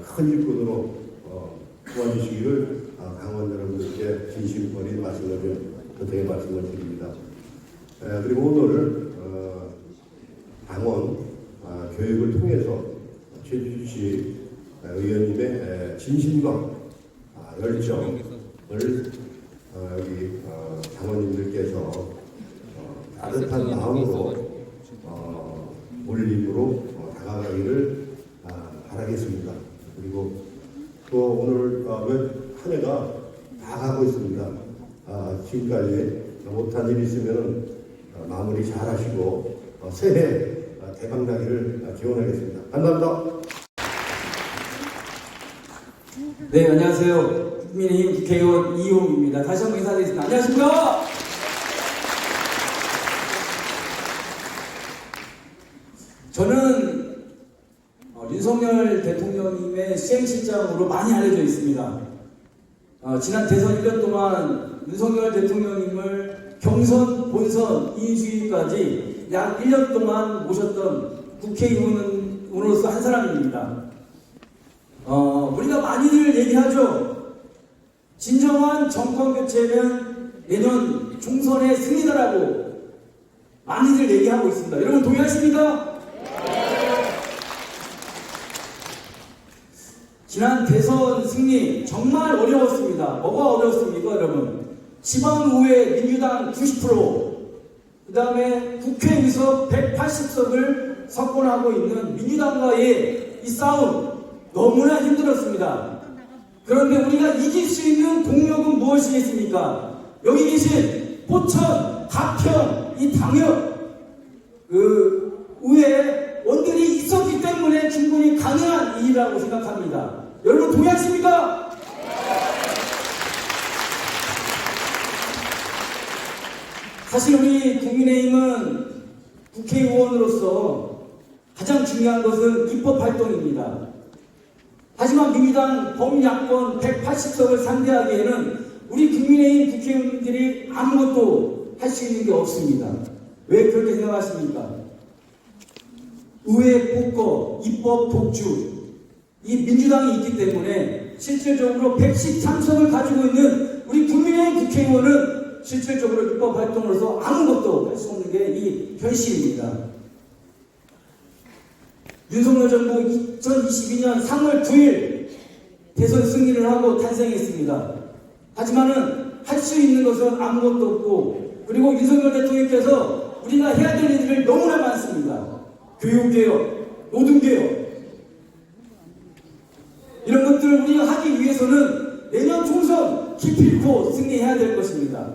큰 일꾼으로 도와주시기를 강원 여러분들께 진심 어린 말씀을 곁에 말씀을 드립니다. 그리고 오늘 당원 교육을 통해서 최춘식 의원님의 진심과 열정을 여기 당원님들께서 따뜻한 마음으로 올림으로 다가가기를 바라겠습니다. 그리고 또 오늘 한 해가 다 가고 있습니다. 지금까지 못한 일이 있으면 마무리 잘 하시고 새해 대박 나기를 기원하겠습니다. 감사합니다. 네, 안녕하세요. 국민의힘 국회의원 이용입니다. 다시 한번 인사드리겠습니다. 안녕하십니까? 저는 윤석열 대통령님의 시행실장으로 많이 알려져 있습니다. 지난 대선 1년 동안 윤석열 대통령님을 경선, 본선, 인수위까지 약 1년 동안 모셨던 국회의원으로서 한 사람입니다. 우리가 많이들 얘기하죠. 진정한 정권 교체는 내년 총선의 승리다라고 많이들 얘기하고 있습니다. 여러분 동의하십니까? 지난 대선 승리 정말 어려웠습니다. 뭐가 어려웠습니까, 여러분? 지방의회 민주당 90%, 그 다음에 국회의석 180석을 석권하고 있는 민주당과의 이 싸움 너무나 힘들었습니다. 그런데 우리가 이길 수 있는 동력은 무엇이겠습니까? 여기 계신 포천, 가평, 이 당협 의회 원들이 있었기 때문에 충분히 가능한 일이라고 생각합니다. 여러분 동의하십니까? 사실 우리 국민의힘은 국회의원으로서 가장 중요한 것은 입법활동입니다. 하지만 민주당 범야권 180석을 상대하기에는 우리 국민의힘 국회의원들이 아무것도 할 수 있는 게 없습니다. 왜 그렇게 생각하십니까? 의회 폭거, 입법 독주, 이 민주당이 있기 때문에 실질적으로 113석을 가지고 있는 우리 국민의힘 국회의원은 실질적으로 입법 활동으로서 아무것도 할 수 없는 게 이 현실입니다. 윤석열 정부 2022년 3월 9일 대선 승리를 하고 탄생했습니다. 하지만은 할 수 있는 것은 아무것도 없고, 그리고 윤석열 대통령께서 우리가 해야 될 일들이 너무나 많습니다. 교육개혁, 노동개혁, 이런 것들을 우리가 하기 위해서는 내년 총선 기필코 승리해야 될 것입니다.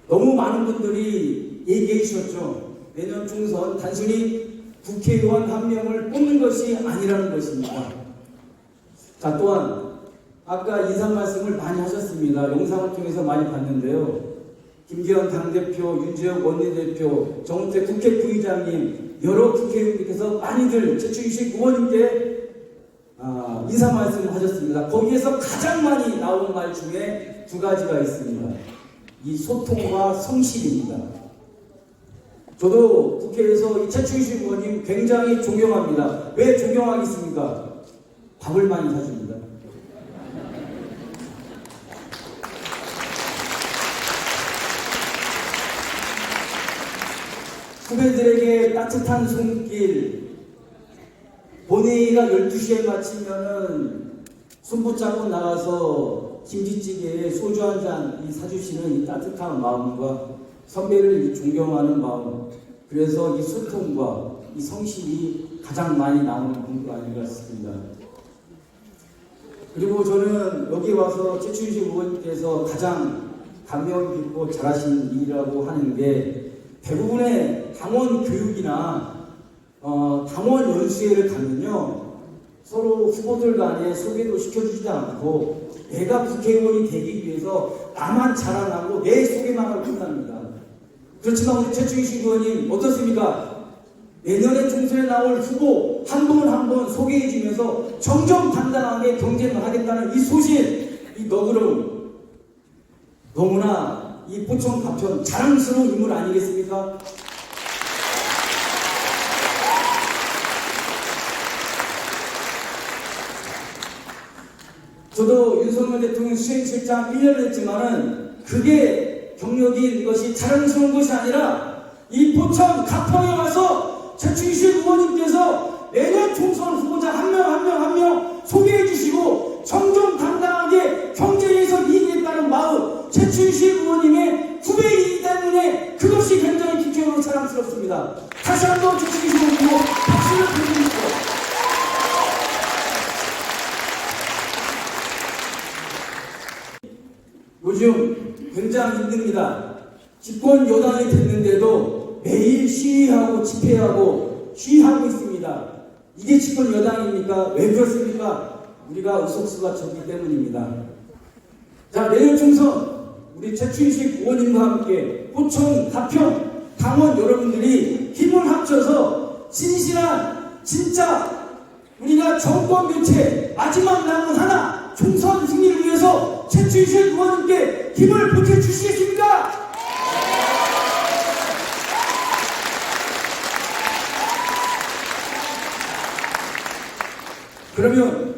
너무 많은 분들이 얘기해 주셨죠. 내년 총선 단순히 국회의원 한 명을 뽑는 것이 아니라는 것입니다. 자, 또한 아까 인사 말씀을 많이 하셨습니다. 영상을 통해서 많이 봤는데요. 김기현 당대표, 윤재욱 원내대표, 정우택 국회 부의장님, 여러 국회의원님께서 많이들 최충식 의원님께 인사 말씀을 하셨습니다. 거기에서 가장 많이 나온 말 중에 두 가지가 있습니다. 이 소통과 성실입니다. 저도 국회에서 이 최충식 의원님 굉장히 존경합니다. 왜 존경하겠습니까? 밥을 많이 사줍니다. 후배들에게 따뜻한 손길, 본회의가 12시에 마치면은 손 붙잡고 나가서 김치찌개에 소주 한 잔 사주시는 이 따뜻한 마음과 선배를 존경하는 마음, 그래서 이 소통과 이 성실이 가장 많이 나오는 분도 아닌가 싶습니다. 그리고 저는 여기 와서 최충식 의원님께서 가장 감명 깊고 잘하시는 일이라고 하는 게, 대부분의 당원 교육이나 당원 연수회를 가면요, 서로 후보들 간에 소개도 시켜주지 않고 내가 국회의원이 되기 위해서 나만 자랑하고 내 소개만 하고 끝납니다. 그렇지만 우리 최충식 의원님 어떻습니까? 내년에 총선에 나올 후보 한 분 한 분 소개해 주면서 정정당당하게 경쟁을 하겠다는 이 소신, 이 너그러움, 너무나 이 포천 가평 자랑스러운 인물 아니겠습니까? 저도 윤석열 대통령 수행실장 1년을 했지만은 그게 경력인 것이 자랑스러운 것이 아니라 이 포천 가평에 와서 최충식 의원님께서 내년 총선 후보자 한 명 소개해 주시고 정정당당하게 경쟁에서 이기겠다는 마음, 최충식 의원님의 후배이기 때문에 그것이 굉장히 국회의원으로 자랑스럽습니다. 다시 한번 최충식 의원님으로 박수를 드립니다. 요즘 굉장히 힘듭니다. 집권 여당이 됐는데도 매일 시위하고 집회하고 시위하고 있습니다. 이게 집권 여당입니까? 왜 그렇습니까? 우리가 의석수가 적기 때문입니다. 자, 내년 총선 우리 최충식 의원님과 함께 포천, 가평, 당원 여러분들이 힘을 합쳐서 진실한 진짜 우리가 정권 교체 마지막 남은 하나 총선 승리를 위해서 최충식 의원님께 힘을 보태주시겠습니까? 그러면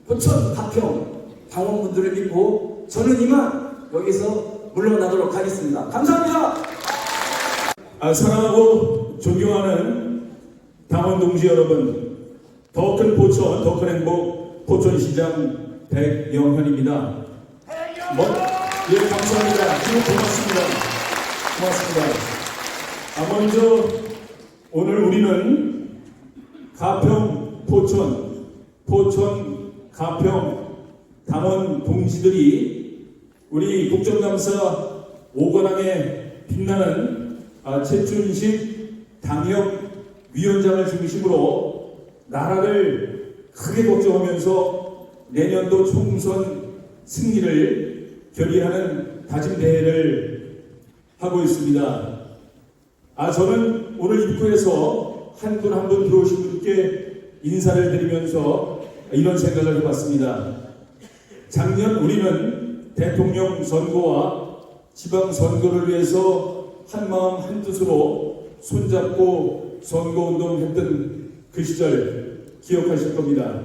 포천, 가평 당원분들을 믿고 저는 이만 여기서 물러나도록 하겠습니다. 감사합니다. 사랑하고 존경하는 당원 동지 여러분, 더 큰 포천, 더 큰 행복 포천시장 백영현입니다. 예, 감사합니다. 지금 고맙습니다. 먼저 오늘 우리는 가평, 포천, 가평 당원 동지들이 우리 국정감사 5관왕에 빛나는 최춘식 당협위원장을 중심으로 나라를 크게 걱정하면서 내년도 총선 승리를 결의하는 다짐대회를 하고 있습니다. 저는 오늘 입구에서 한 분 한 분 들어오신 분께 인사를 드리면서 이런 생각을 해봤습니다. 작년 우리는 대통령 선거와 지방선거를 위해서 한마음 한뜻으로 손잡고 선거운동했던 그 시절 기억하실 겁니다.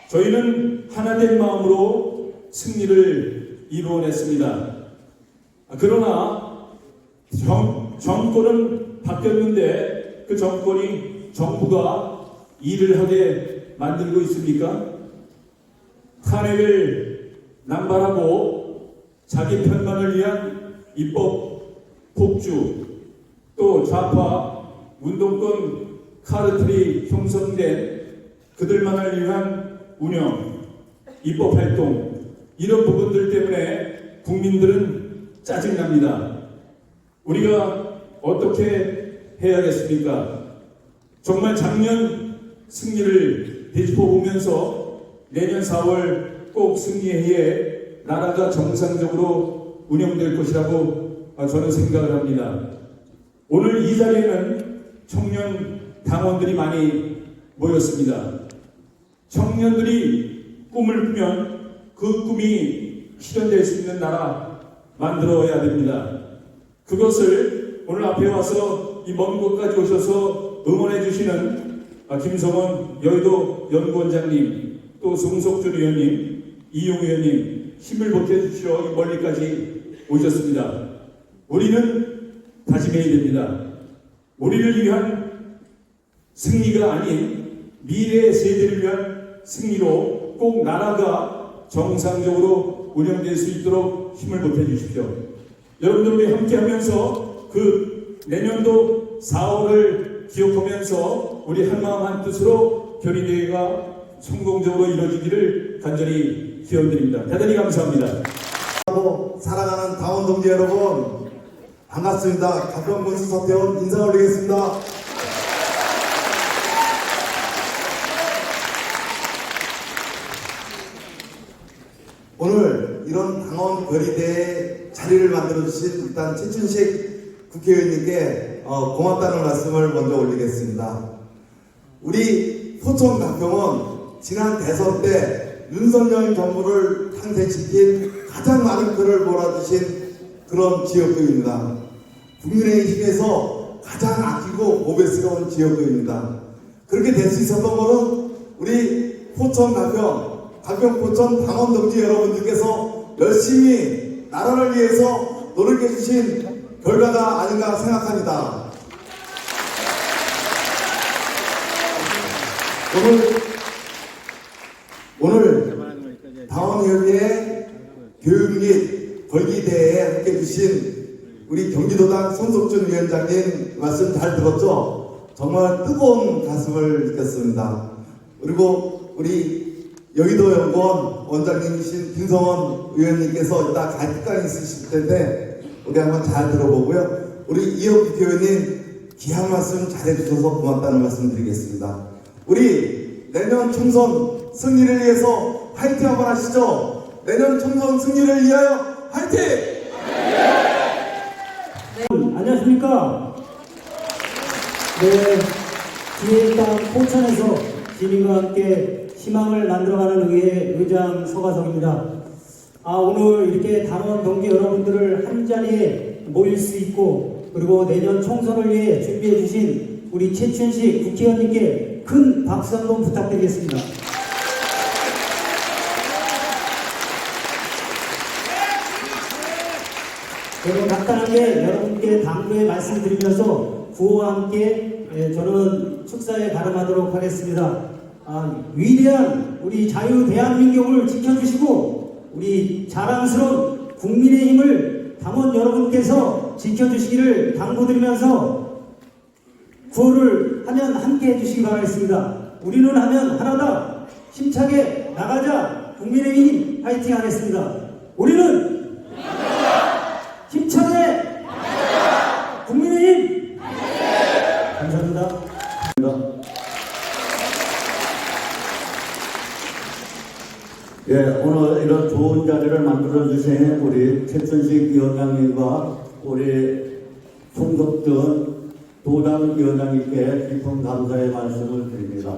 저희는 하나된 마음으로 승리를 이루어냈습니다. 그러나 정권은 바뀌었는데 그 정권이 정부가 일을 하게 만들고 있습니까? 탄핵을 남발하고 자기 편만을 위한 입법 폭주, 또 좌파 운동권 카르텔이 형성된 그들만을 위한 운영, 입법 활동, 이런 부분들 때문에 국민들은 짜증납니다. 우리가 어떻게 해야겠습니까? 정말 작년 승리를 되짚어 보면서 내년 4월 꼭 승리해에 나라가 정상적으로 운영될 것이라고 저는 생각을 합니다. 오늘 이 자리에는 청년 당원들이 많이 모였습니다. 청년들이 꿈을 꾸면 그 꿈이 실현될 수 있는 나라 만들어야 됩니다. 그것을 오늘 앞에 와서 이 먼 곳까지 오셔서 응원해 주시는 김성원 여의도 연구원장님, 또 송석준 의원님, 이용 의원님 힘을 보태주시어 멀리까지 오셨습니다. 우리는 다짐해야 됩니다. 우리를 위한 승리가 아닌 미래 세대를 위한 승리로 꼭 나라가 정상적으로 운영될 수 있도록 힘을 보태주십시오. 여러분들과 함께하면서 그 내년도 4월을 기억하면서 우리 한마음 한뜻으로 결의대회가 성공적으로 이루어지기를 간절히 기원드립니다. 대단히 감사합니다. 사랑하는 당원 동지 여러분, 반갑습니다. 가평군수 서태원 인사 올리겠습니다. 오늘 이런 당원 결의대회 자리를 만들어주신 일단 최춘식 국회의원님께 고맙다는 말씀을 먼저 올리겠습니다. 우리 포천 가평은 지난 대선 때 윤석열 정부를 탄생시킨 가장 많은 표를 몰아주신 그런 지역구입니다. 국민의힘에서 가장 아끼고 고배스러운 지역구입니다. 그렇게 될 수 있었던 것은 우리 포천 가평 포천 당원 동지 여러분들께서 열심히 나라를 위해서 노력해 주신 결과가 아닌가 생각합니다. 오늘 당원협의회 교육 및 벌기대회에 함께 해주신 우리 경기도당 손석준 위원장님 말씀 잘 들었죠? 정말 뜨거운 가슴을 느꼈습니다. 그리고 우리 여의도 연구원 원장님이신 김성원 의원님께서 이따 갈등이 있으실 텐데 우리 한번 잘 들어보고요. 우리 이혁 국회의원님 귀한 말씀 잘해주셔서 고맙다는 말씀 드리겠습니다. 우리 내년 총선 승리를 위해서 화이팅 한번 하시죠. 내년 총선 승리를 위하여 화이팅! 안녕하십니까? 네, 뒤에 있던 포천에서 시민과 함께 희망을 만들어가는 의회 의장 서가석입니다. 오늘 이렇게 당원 동지 여러분들을 한 자리에 모일 수 있고 그리고 내년 총선을 위해 준비해 주신 우리 최춘식 국회의원님께 큰 박수 한번 부탁드리겠습니다. 그리고 간단하게 여러분께 당부에 말씀드리면서 구호와 함께 저는 축사에 가름하도록 하겠습니다. 위대한 우리 자유 대한민국을 지켜주시고 우리 자랑스러운 국민의힘을 당원 여러분께서 지켜주시기를 당부드리면서 구호를 하면 함께 해주시기 바라겠습니다. 우리는 하면 하나다. 힘차게 나가자. 국민의힘 파이팅 하겠습니다. 우리는 힘차게 국민의힘 감사합니다. 예, 오늘 이런 좋은 자리를 만들어주신 우리 최춘식 위원장님과 우리 송석준 도당위원장님께 깊은 감사의 말씀을 드립니다.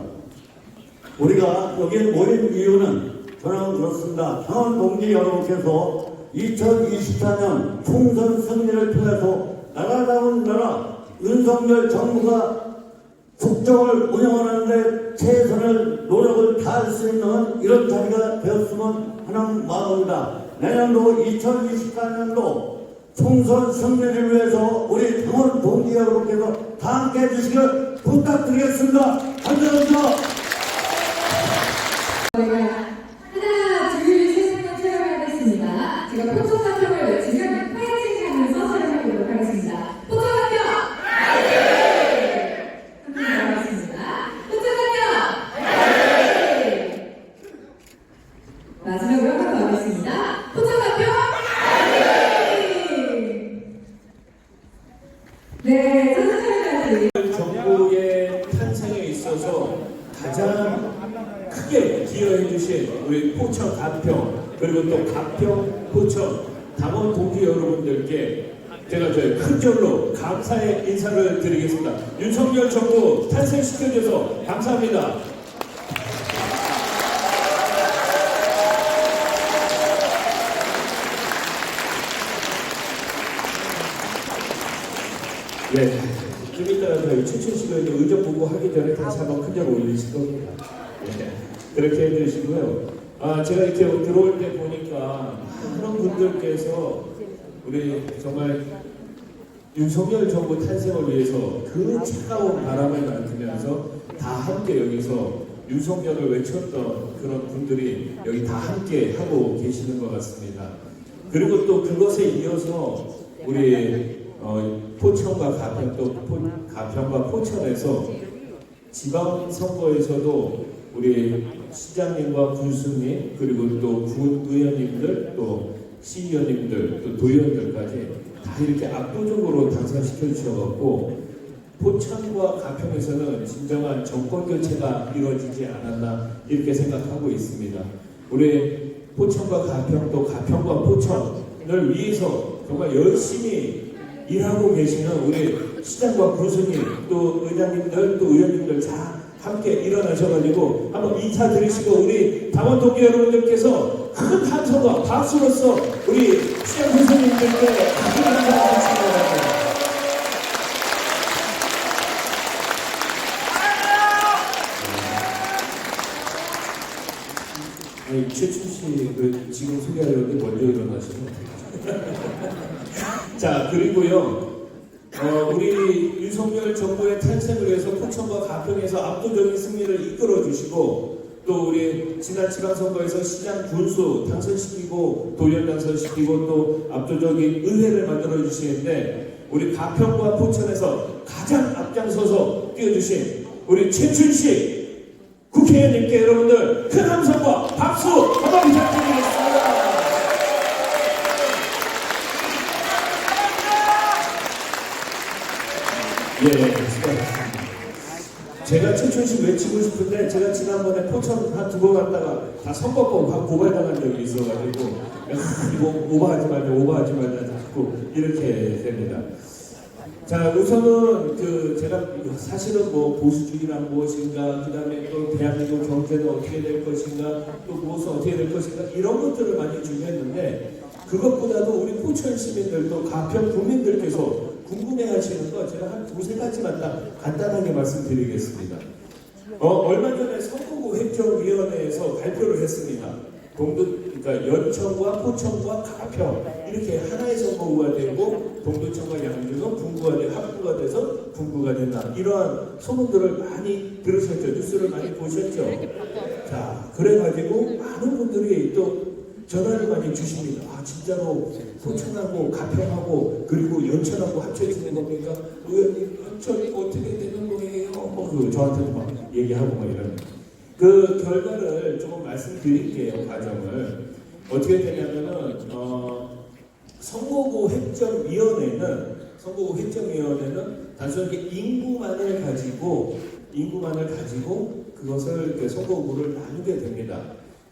우리가 여기에 모인 이유는 저는 그렇습니다. 당원 동지 여러분께서 2024년 총선 승리를 통해서 나라다운 나라 윤석열 정부가 국정을 운영하는 데 최선을 노력을 다할 수 있는 이런 자리가 되었으면 하는 마음입니다. 내년도 2024년도 총선 승리를 위해서 우리 당원 동지 여러분께서 다 함께 해주시길 부탁드리겠습니다. 감사합니다. 하나, 둘, 셋 하면 촬영하겠습니다. 제가 포토카평을 외치면 파이팅 하면서 촬영해보도록 하겠습니다. 포토카평! 파이팅! 한번 더 하겠습니다. 포토카평! 파이팅! 마지막으로 한 번 더 하겠습니다. 포토카평! 파이팅! 네, 선수들까지. 정부의 탄생에 있어서 가장 크게 기여해 주신 우리 포천 가평 그리고 또 가평 포천 당원 동지 여러분들께 제가 큰 절로 감사의 인사를 드리겠습니다. 윤석열 정부 탄생시켜줘서 감사합니다. 네, 좀 이따가 저희 최춘식을 의정 보고하기 전에 다시 한번 큰 절 올리실 겁니다. 네, 그렇게 해주시고요. 제가 이렇게 들어올 때 보니까 많은 분들께서 우리 정말 윤석열 정부 탄생을 위해서 그 차가운 바람을 맡으면서 다 함께 여기서 윤석열을 외쳤던 그런 분들이 여기 다 함께 하고 계시는 것 같습니다. 그리고 또 그것에 이어서 우리 포천과 가평 또 가평과 포천에서 지방선거에서도 우리 시장님과 군수님 그리고 또 군 의원님들 또 시의원님들 또 도의원들까지 다 이렇게 압도적으로 당선시켜 주셔갖고 포천과 가평에서는 진정한 정권 교체가 이루어지지 않았나 이렇게 생각하고 있습니다. 우리 포천과 가평 또 가평과 포천을 위해서 정말 열심히 일하고 계시는 우리 시장과 군수님 또 의장님들 또 의원님들 다 함께 일어나셔가지고 한번 인사드리시고 우리 당원 동지 여러분들께서 큰 함성과 박수로서 우리 시장 군수님들께 큰 인사드리시기 바랍니다. 아니 최춘씨 지금 소개하려는데 먼저 일어나시면 자 그리고요 우리 윤석열 정부의 탄생을 위해서 포천과 가평에서 압도적인 승리를 이끌어 주시고 또 우리 지난 지방선거에서 시장 군수 당선시키고 도의원 당선시키고 또 압도적인 의회를 만들어 주시는데 우리 가평과 포천에서 가장 앞장서서 뛰어주신 우리 최춘식 국회의원님께 여러분들 큰 함성과 박수 한번 부탁드리겠습니다. 예, 수고하셨습니다. 제가 최춘식 외치고 싶은데 제가 지난번에 포천 한 2번 갔다가 다 선거법 고발당한 적이 있어가지고 이거 오버하지 말자 자꾸 이렇게 됩니다. 자 우선은 제가 사실은 뭐 보수주의란 무엇인가 그 다음에 또 대한민국 경제는 어떻게 될 것인가 또 무엇은 어떻게 될 것인가 이런 것들을 많이 준비했는데 그것보다도 우리 포천 시민들도 가평 국민들께서 궁금해하시는 거 제가 한 2-3가지만 딱 간단하게 말씀드리겠습니다. 얼마 전에 선거구 획정위원회에서 발표를 했습니다. 그러니까 연천과 포천과 가평 이렇게 하나의 선거구가 되고 동두천과 양주는 분구가 돼 합구가 돼서 분구가 된다. 이러한 소문들을 많이 들으셨죠? 뉴스를 많이 보셨죠? 자, 그래가지고 많은 분들이 또 전화를 많이 주십니다. 진짜로 포천하고 가평하고 그리고 연천하고 합쳐지는 겁니까? 의원님 연천이 어떻게 되는 거예요? 저한테도 막 얘기하고 막 이러는 그 결과를 조금 말씀드릴게요. 과정을 어떻게 되냐면은 선거구 획정위원회는 단순하게 인구만을 가지고 그것을 선거구를 나누게 됩니다.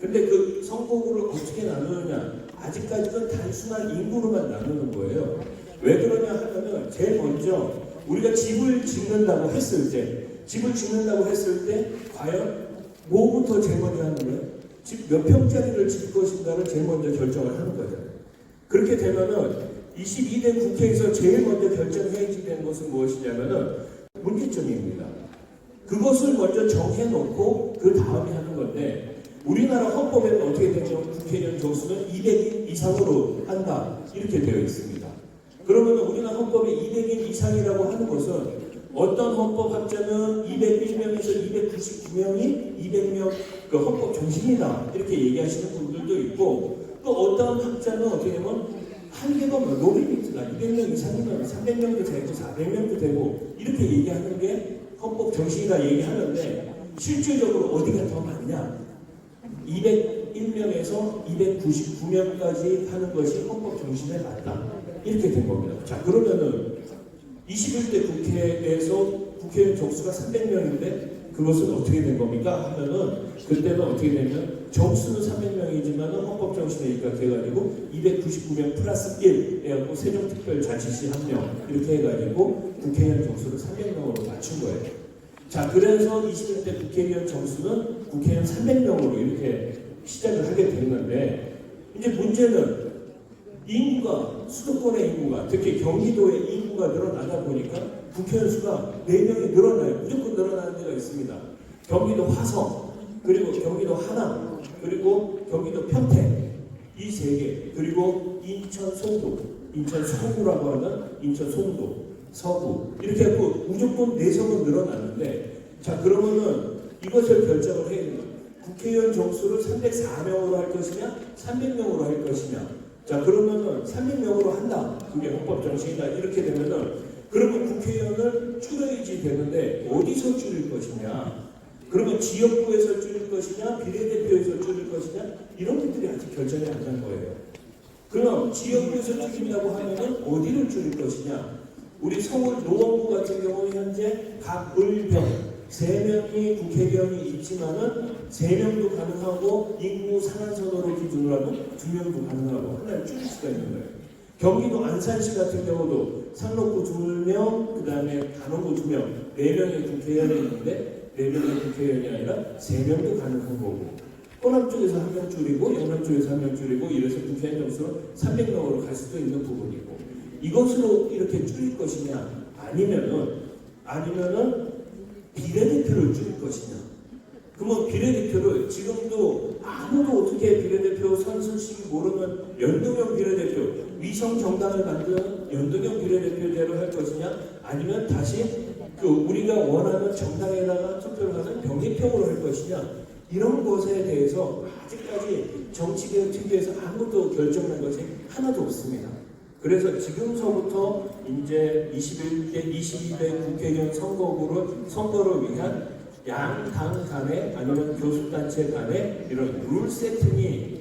근데 그 선거구를 어떻게 나누느냐? 아직까지는 단순한 인구로만 나누는 거예요. 왜 그러냐 하면은 제일 먼저 우리가 집을 짓는다고 했을 때 과연 뭐부터 제일 먼저 하는 거예요? 집 몇 평짜리를 짓을 것인가를 제일 먼저 결정을 하는 거죠. 그렇게 되면은 22대 국회에서 제일 먼저 결정해야지 되는 것은 무엇이냐면은 문제점입니다. 그것을 먼저 정해놓고 그 다음에 하는 건데 우리나라 헌법에는 어떻게 되냐면 국회의원 정수는 200인 이상으로 한다 이렇게 되어 있습니다. 그러면 우리나라 헌법에 200인 이상이라고 하는 것은 어떤 헌법학자는 201명에서 299명이 200명 그 헌법 정신이다 이렇게 얘기하시는 분들도 있고 또 어떤 학자는 어떻게 되면 한계가 노리미트가 200명 이상이면 300명도 되고 400명도 되고 이렇게 얘기하는 게 헌법 정신이다 얘기하는데 실질적으로 어디가 더 많냐 201명에서 299명까지 하는 것이 헌법 정신에 맞다 이렇게 된 겁니다. 자 그러면은 21대 국회에서 국회의원 정수가 300명인데 그것은 어떻게 된 겁니까? 하면은 그때는 어떻게 되면 정수는 300명이지만 헌법 정신에 입각해가지고 299명 플러스 1 해갖고 세종특별자치시 1명 이렇게 해가지고 국회의원 정수를 300명으로 맞춘 거예요. 자 그래서 21대 국회의원 정수는 국회의원 300명으로 이렇게 시작을 하게 됐는데 이제 문제는 인구가 수도권의 인구가 특히 경기도의 인구가 늘어나다 보니까 국회의원 수가 4명이 늘어나요. 무조건 늘어나는 데가 있습니다. 경기도 화성 그리고 경기도 하남 그리고 경기도 평택 이 3개 그리고 인천 송도 인천 서구라고 하는 인천 송도 서구 이렇게 하고 무조건 4석은 늘어나는데 자 그러면은 이것을 결정을 해야 됩니다. 국회의원 정수를 304명으로 할 것이냐 300명으로 할 것이냐 자 그러면은 300명으로 한다 그게 헌법 정신이다 이렇게 되면은 그러면 국회의원을 줄여야지 되는데 어디서 줄일 것이냐 그러면 지역구에서 줄일 것이냐 비례대표에서 줄일 것이냐 이런 것들이 아직 결정이 안 난 거예요. 그럼 지역구에서 줄인다고 하면은 어디를 줄일 것이냐 우리 서울 노원구 같은 경우는 현재 각 을병 3명이 국회의원이 있지만은 3명도 가능하고 인구 상한선으로 기준으로 하면 2명도 가능하고 하나를 줄일 수가 있는 거예요. 경기도 안산시 같은 경우도 상록구 2명, 그 다음에 단원구 2명, 4명의 국회의원이 있는데 4명의 국회의원이 아니라 3명도 가능한 거고 호남 쪽에서 1명 줄이고 영남 쪽에서 1명 줄이고 이래서 국회의원 정수로 300명으로 갈 수도 있는 부분이고 이것으로 이렇게 줄일 것이냐 아니면은 비례대표를 줄일 것이냐 그러면 비례대표를 지금도 아무도 어떻게 비례대표 선출시기 모르면 연동형 비례대표 위성 정당을 만든 연동형 비례대표제로 할 것이냐 아니면 다시 그 우리가 원하는 정당에다가 투표를 하는 병립형으로 할 것이냐 이런 것에 대해서 아직까지 정치개혁특위에서 아무것도 결정한 것이 하나도 없습니다. 그래서 지금서부터 이제 22대 국회의원 선거를 위한 양 당 간에 아니면 교수단체 간에 이런 룰 세팅이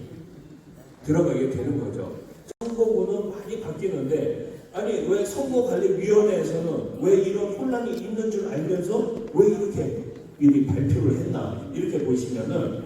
들어가게 되는 거죠. 선거구는 많이 바뀌는데 아니 왜 선거관리위원회에서는 왜 이런 혼란이 있는 줄 알면서 왜 이렇게 미리 발표를 했나 이렇게 보시면은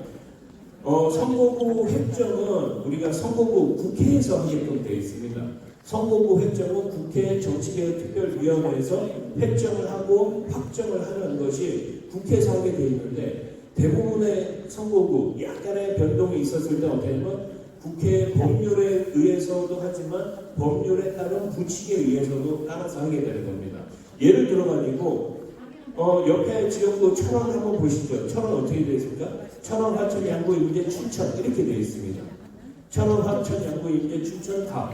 선거구 획정은 우리가 선거구 국회에서 하게끔 되어 있습니다. 선거구 획정은 국회 정치개혁특별위원회에서 획정을 하고 확정을 하는 것이 국회에서 하게 되어 있는데 대부분의 선거구 약간의 변동이 있었을 때 어떻게 하면 국회 법률에 의해서도 하지만 법률에 따른 부칙에 의해서도 따라서 하게 되는 겁니다. 예를 들어가지고 옆에 지역구 천원 한번 보시죠. 천원 어떻게 되어 있습니까? 천원, 화천, 양구, 임제, 춘천 이렇게 되어 있습니다. 천원, 화천, 양구, 임제, 춘천, 갑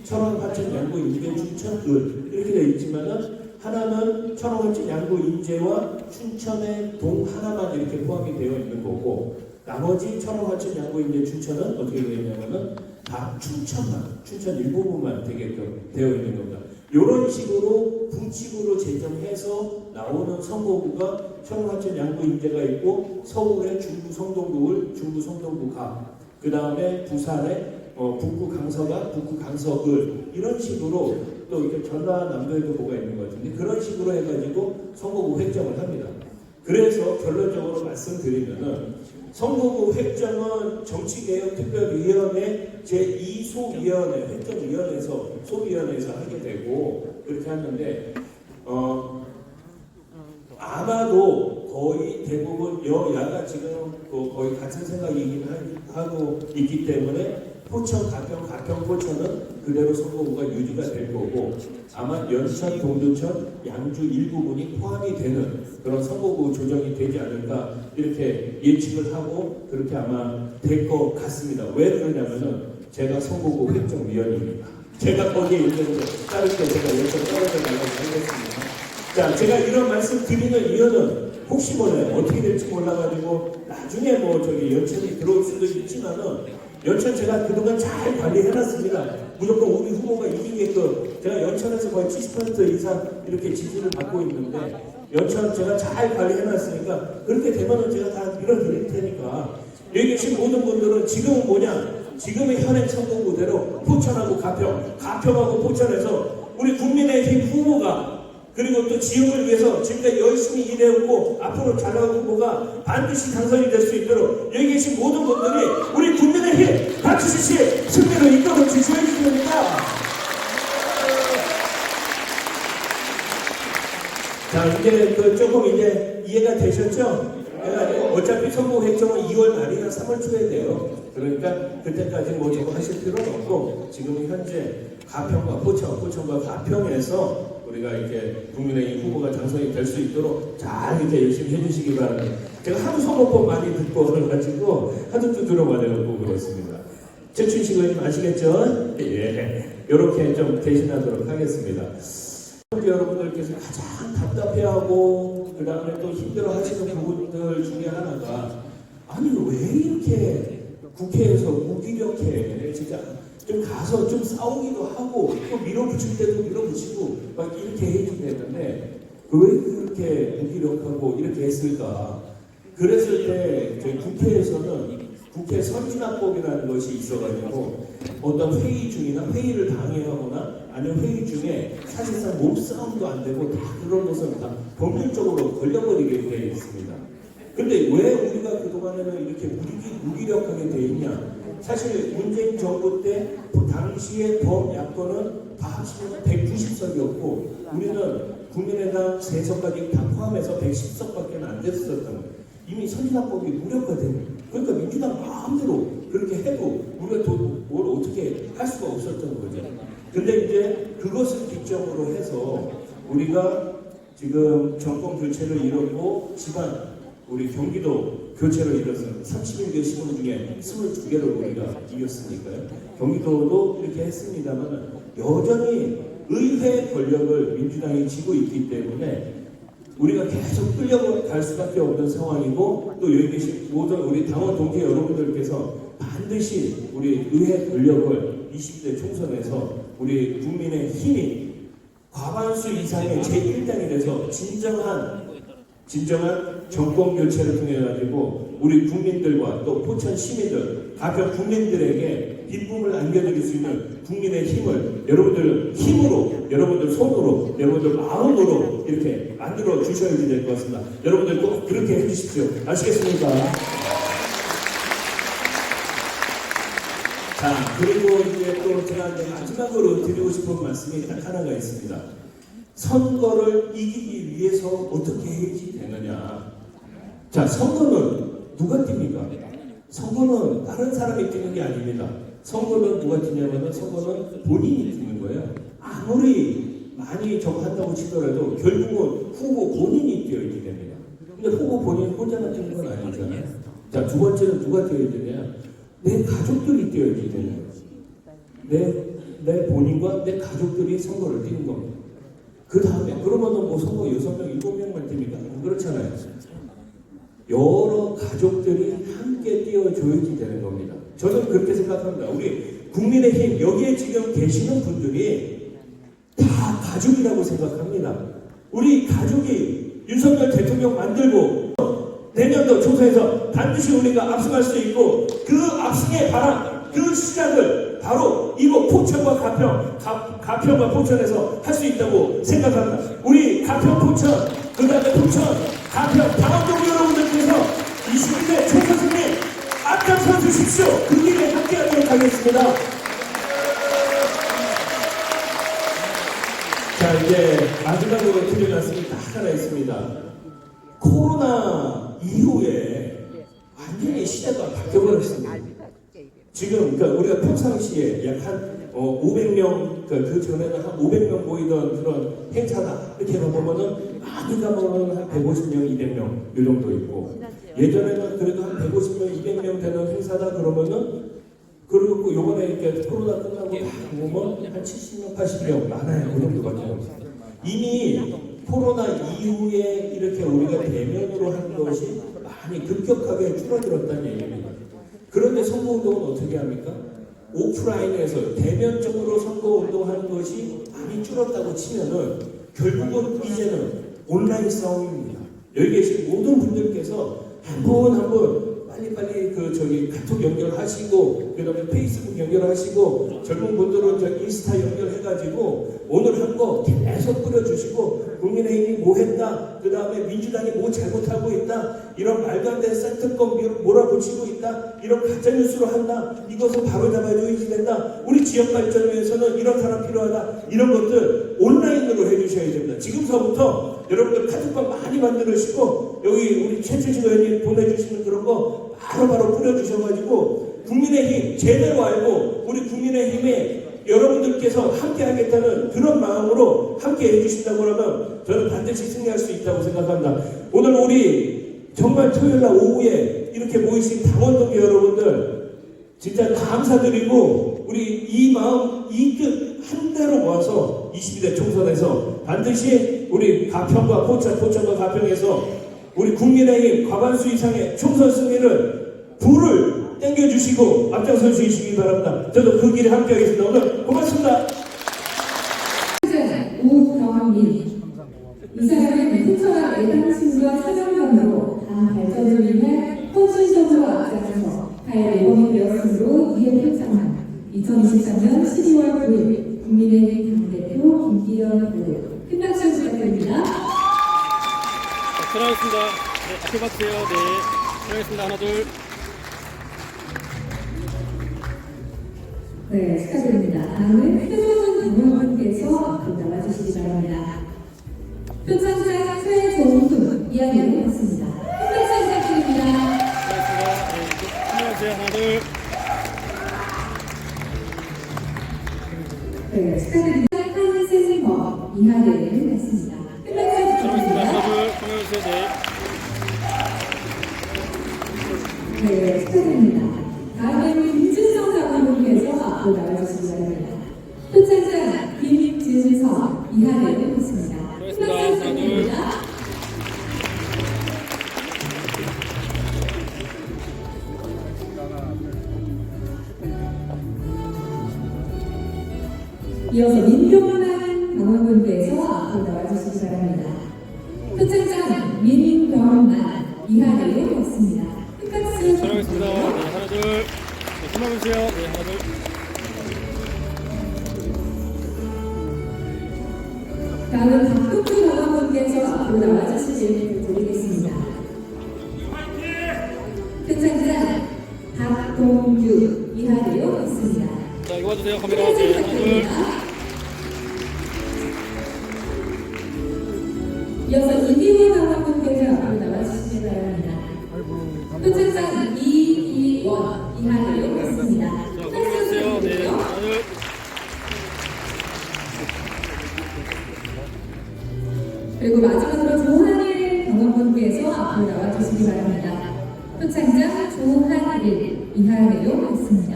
천원, 화천, 양구, 임제, 춘천, 을 이렇게 되어 있지만은 하나는 천원, 화천, 양구, 임제와 춘천의 동 하나만 이렇게 포함이 되어 있는 거고 나머지 천원, 화천, 양구, 임제, 춘천은 어떻게 되어 있냐면은 다 춘천 일부분만 되게끔 되어 있는 겁니다. 이런 식으로 부칙으로 제정해서 나오는 선거구가 천원, 화천, 양구, 임제가 있고 서울의 중구, 성동구을, 중구, 성동구, 갑 그 다음에 부산의 북구 강서가 북구 강서을 이런 식으로 또 이렇게 전라남도에도 뭐가 있는 것 같은데 그런 식으로 해가지고 선거구 획정을 합니다. 그래서 결론적으로 말씀드리면은 선거구 획정은 정치개혁특별위원회 제2소위원회 획정위원회에서 소위원회에서 하게 되고 그렇게 하는데 아마도 거의 대부분 여야가 지금 거의 같은 생각이긴 하고 있기 때문에 포천, 가평, 포천은 그 그대로 선거구가 유지가 될 거고 아마 연천, 동두천, 양주 일부분이 포함이 되는 그런 선거구 조정이 되지 않을까 이렇게 예측을 하고 그렇게 아마 될 것 같습니다. 왜 그러냐면은 제가 선거구 획정위원입니다. 제가 거기에 있는데 다른 때 제가 연천 떨어져 나가고 하겠습니다. 자, 제가 이런 말씀 드리는 이유는 혹시 몰라요. 어떻게 될지 몰라가지고 나중에 뭐 저기 연천이 들어올 수도 있지만은 연천 제가 그동안 잘 관리해놨습니다. 무조건 우리 후보가 이기게끔 제가 연천에서 거의 70% 이상 이렇게 지지를 받고 있는데 연천 제가 잘 관리해놨으니까 그렇게 되면은 제가 다 밀어드릴 테니까 여기 계신 모든 분들은 지금은 뭐냐? 지금의 현행 선거구대로 포천하고 가평하고 포천에서 우리 국민의힘 후보가 그리고 또 지역을 위해서 지금까지 열심히 일해오고 앞으로 잘 나올 후보가 반드시 당선이 될 수 있도록 여기 계신 모든 분들이 우리 국민의힘 박수진 씨 승리를 이끌어 주셔야 됩니다. 자, 이제 조금 이제 이해가 되셨죠? 그래가지고 어차피 선거 획정은 2월 말이나 3월 초에 돼요. 그러니까 그때까지 뭐 저거 하실 필요는 없고 지금 현재 가평과 포천과 가평에서 우리가 이렇게 국민의힘 후보가 당선이 될 수 있도록 잘 이제 열심히 해주시기 바랍니다. 제가 하도 선거법 많이 듣고 그래가지고 하도 두드려 맞아갖고 그렇습니다. 최춘식 의원님 아시겠죠? 예, 이렇게 좀 대신하도록 하겠습니다. 여러분들께서 가장 답답해하고 그 다음에 또 힘들어하시는 부분들 중에 하나가 아니 왜 이렇게 국회에서 무기력해 진짜 좀 가서 좀 싸우기도 하고 또 밀어붙일 때도 밀어붙이고 막 이렇게 해주는데 왜 그렇게 무기력하고 이렇게 했을까? 그랬을 때 저희 국회에서는 국회 선진화법이라는 것이 있어가지고 어떤 회의 중이나 회의를 방해하거나 아니면 회의 중에 사실상 몸싸움도 안 되고 다 그런 것은 다 법률적으로 걸려버리게 되어 있습니다. 근데 왜 우리가 그동안에는 이렇게 무기력하게 되어 있냐? 사실 문재인 정부 때 당시의 범야권은 다 합치면 190석이었고 우리는 국민의당 3석까지 다 포함해서 110석밖에 안 됐었던 거예요. 이미 선진화법이 무력화된 그러니까 민주당 마음대로 그렇게 해도 우리가 뭘 어떻게 할 수가 없었던 거죠. 근데 이제 그것을 기점으로 해서 우리가 지금 정권 교체를 이뤘고 지방 우리 경기도 교체를 이뤘어요. 31개 시군 중에 22개를 우리가 이겼으니까요. 경기도도 이렇게 했습니다만 여전히 의회 권력을 민주당이 쥐고 있기 때문에 우리가 계속 끌려갈 수밖에 없는 상황이고 또 여기 계신 모든 우리 당원 동지 여러분들께서 반드시 우리 의회 권력을 20대 총선에서 우리 국민의 힘이 과반수 이상의 제1당이 돼서 진정한 정권 교체를 통해 가지고 우리 국민들과 또 포천 시민들, 가평 국민들에게 기쁨을 안겨드릴 수 있는 국민의 힘을 여러분들 힘으로, 여러분들 손으로, 여러분들 마음으로 이렇게 만들어 주셔야지 될 것 같습니다. 여러분들 꼭 그렇게 해주십시오. 아시겠습니까? 자, 그리고 이제 또 제가 이제 마지막으로 드리고 싶은 말씀이 딱 하나가 있습니다. 선거를 이기기 위해서 어떻게 해야지 되느냐. 자, 선거는 누가 뜁니까? 선거는 다른 사람이 뛰는 게 아닙니다. 선거는 누가 뛰냐면 선거는 본인이 뛰는 거예요. 아무리 많이 저거 한다고 치더라도 결국은 후보 본인이 뛰어야지 됩니다. 근데 후보 본인 혼자만 뛰는 건 아니잖아요. 자, 두 번째는 누가 뛰어야 되냐? 내 가족들이 뛰어야지 되는 거예요. 내 본인과 내 가족들이 선거를 뛰는 겁니다. 그 다음에 그러면은 뭐 선거 6명, 7명만 됩니까? 그렇잖아요. 여러 가족들이 함께 뛰어줘야지 되는 겁니다. 저는 그렇게 생각합니다. 우리 국민의힘 여기에 지금 계시는 분들이 다 가족이라고 생각합니다. 우리 가족이 윤석열 대통령 만들고 내년도 총선에서 반드시 우리가 압승할 수 있고 그 압승의 바람, 그 시작을 바로 이곳 포천과 가평과 포천에서 할 수 있다고 생각합니다. 우리 가평 포천, 그 다음에 포천, 가평, 당원동 여러분들께서 21대 총선 승리 앞장서 주십시오. 그 길에 함께하도록 하겠습니다. 자, 이제 마지막으로 드릴 말씀이 딱 하나 있습니다. 코로나 이후에 완전히 시대가 바뀌어버렸습니다. 지금 그러니까 우리가 평상시에 약 한 500명, 그 전에는 한 500명 모이던 그런 행사다. 이렇게 보면은 많이 가면 한 150명, 200명 이 정도 있고, 예전에는 그래도 한 150명, 200명 되는 행사다 그러면은, 그리고 요번에 이렇게 코로나 끝나고 다 보면 한 70명, 80명 많아요. 그 정도밖에 없습니다. 이미 코로나 이후에 이렇게 우리가 대면으로 하는 것이 많이 급격하게 줄어들었다는 얘기입니다. 그런데 선거운동은 어떻게 합니까? 오프라인에서 대면적으로 선거운동하는 것이 많이 줄었다고 치면은 결국은 이제는 온라인 싸움입니다. 여기 계신 모든 분들께서 한 분 빨리빨리 카톡 연결하시고, 그 다음에 페이스북 연결하시고, 젊은 분들은 인스타 연결해가지고 오늘 한 거 계속 뿌려주시고, 국민의힘이 뭐 했다, 그 다음에 민주당이 뭐 잘못하고 있다, 이런 말도 안 되는 센터권 몰아붙이고 있다, 이런 가짜뉴스로 한다, 이것을 바로 잡아줘야지 된다, 우리 지역 발전을 위해서는 이런 사람 필요하다, 이런 것들 온라인으로 해주셔야 됩니다. 지금서부터 여러분들 카톡방 많이 만들으시고, 여기 우리 최춘식 의원님 보내주시는 그런 거 바로바로 뿌려주셔가지고, 국민의힘 제대로 알고 우리 국민의힘에 여러분들께서 함께 하겠다는 그런 마음으로 함께 해주신다고 하면 저는 반드시 승리할 수 있다고 생각합니다. 오늘 우리 정말 토요일날 오후에 이렇게 모이신 당원동계 여러분들 진짜 감사드리고, 우리 이 마음 이 뜻 한 대로 모아서 22대 총선에서 반드시 우리 가평과 포천과 가평에서 우리 국민의힘 과반수 이상의 총선 승리를 불을 땡겨주시고 앞장서 주시기 바랍니다. 저도 그 길에 함께하겠습니다. 오늘 고맙습니다. 오경민 이 사람은 풍성한 애당심과 사랑감으로 당 발전을 위해 헌신적으로 앞장서 가을 예범이 되었으므로 이에 표창한 2023년 12월 9일 국민의힘 당대표 김기현 후보 큰 박수 부탁드립니다. 들어가겠습니다. 네, 앞에 봐주세요. 네, 들어가겠습니다. 하나, 둘. 네, 축하드립니다. 다음은 최종훈 당원분께서 앞으로 나와주시기 바랍니다. 표창장 최종훈 이야기를 했습니다. 큰 박수 부탁드립니다. 들어가겠습니다. 네, 안녕하세요. 하나, 둘. 네, 축하드립니다. 한승범 이하대를 했습니다. 큰 박수 들어가겠습니다. 하나, 부탁드립니다. 둘. 안녕하세요. 네. 네, 축하드립니다. 다음에는 김준성 장관님께서 앞으로 나와주시기 바랍니다. 표창장 김준성 이하대를 했습니다. 큰 박수 부탁드립니다. 이어서 민병만 당원분께서 앞으로 나와주시기 바랍니다. 표창장 민병만 이하대를 했습니다. 큰 박수 촬영했습니다. 네, 하나, 둘. 네, 힘만 주세요. 네, 하나, 둘. 다음은 박동주 당원분께서 앞으로 나와주시길 드리겠습니다. 표창장 박동주 이하대요 있습니다. 자, 이거 봐주세요. 카메라. 네, 하나, 둘. 이어서 이기원 당원분께서 앞으로 나와주시기 바랍니다. 표창장 이기원 이하대요 있습니다. 자, 카메라 주세요. 네, 하나, 둘. 그리고 마지막으로 조한일 당원분께서 앞으로 나와주시기 바랍니다. 표창장 조한일 이하대요 있습니다.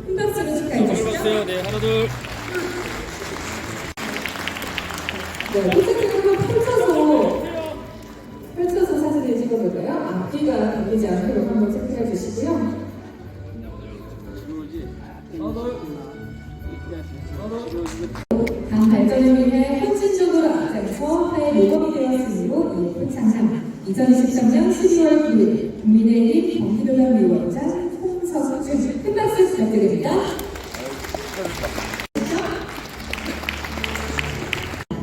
큰 박수로 축하해 주시죠. 주세요. 네, 하나, 둘. 네, 포토카드로 펼쳐서 사진을 찍어볼까요? 앞뒤가 바뀌지 않도록 한번 체크해 주시고요. 당 발전을 위해 헌신적으로 앞장서 사회 모범이 되었으므로 이 표창장 2023년 12월 9일 국민의힘 경기도당위원장 홍석준 큰 박수 부탁드립니다.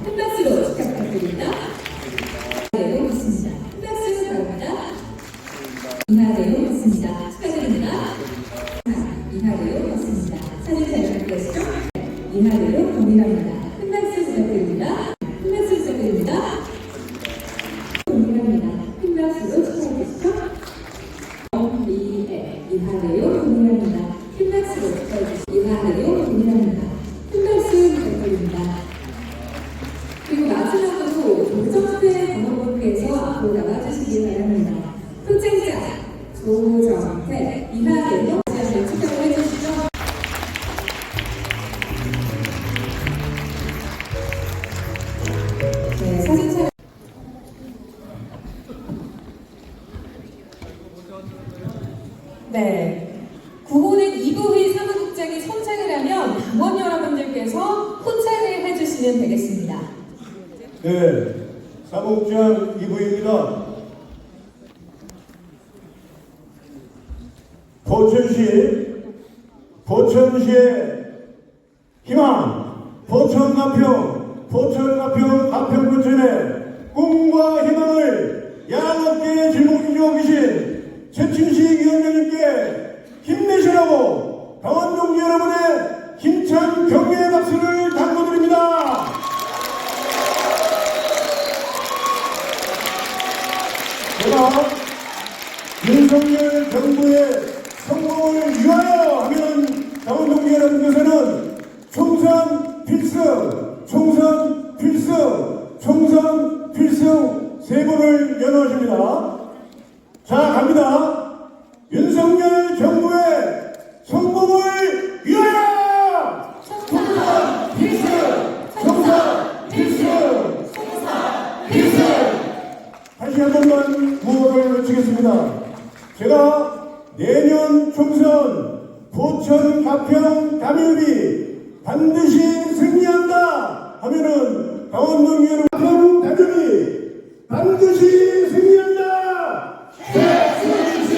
큰 박수로 축하 부탁드립니다. 이하대로 있습니다. 큰 박수 바랍니다. 이하대로 있습니다. 축하드립니다. 이하대로 있습니다. 사진 잘 찍으시죠? 이하대로 동일합니다. 큰 박수 부탁드립니다. 큰 박수 부탁드립니다. 동일합니다. 큰 박수로 축하해 주시죠. 이하대로 동일합니다. 큰 박수로 축하해 주시죠. 이하대로 동일합니다. 와주시기 바랍니다. 포천자 조정태 이하대표 축하를 해주시죠. 네, 사진 촬영. 네. 구호는 이부희 사무국장이 선창을 하면 당원 여러분들께서 포창을 해주시면 되겠습니다. 네, 사무국장 이부입니다. 포천시의 희망, 포천가평 가평군천의 꿈과 희망을 양없게 짊어지고 계신 최춘식 위원장님께 힘내시라고 당원 동지 여러분의 힘찬 격려의 박수를 당부드립니다. 제가 윤석열 정부의 성공을 위하여 하면 당원 동지 여러분께서는 총선 필승 세 번을 연호하십니다. 자, 갑니다. 윤석열 정부의 성공을 위하여! 총선 필승! 다시 한 번만 구호를 외치겠습니다. 제가 내년 총선 포천 가평 담협이 반드시 승리한다 하면은 당원동지 여러분 가평 담협이 반드시 승리한다. 최순실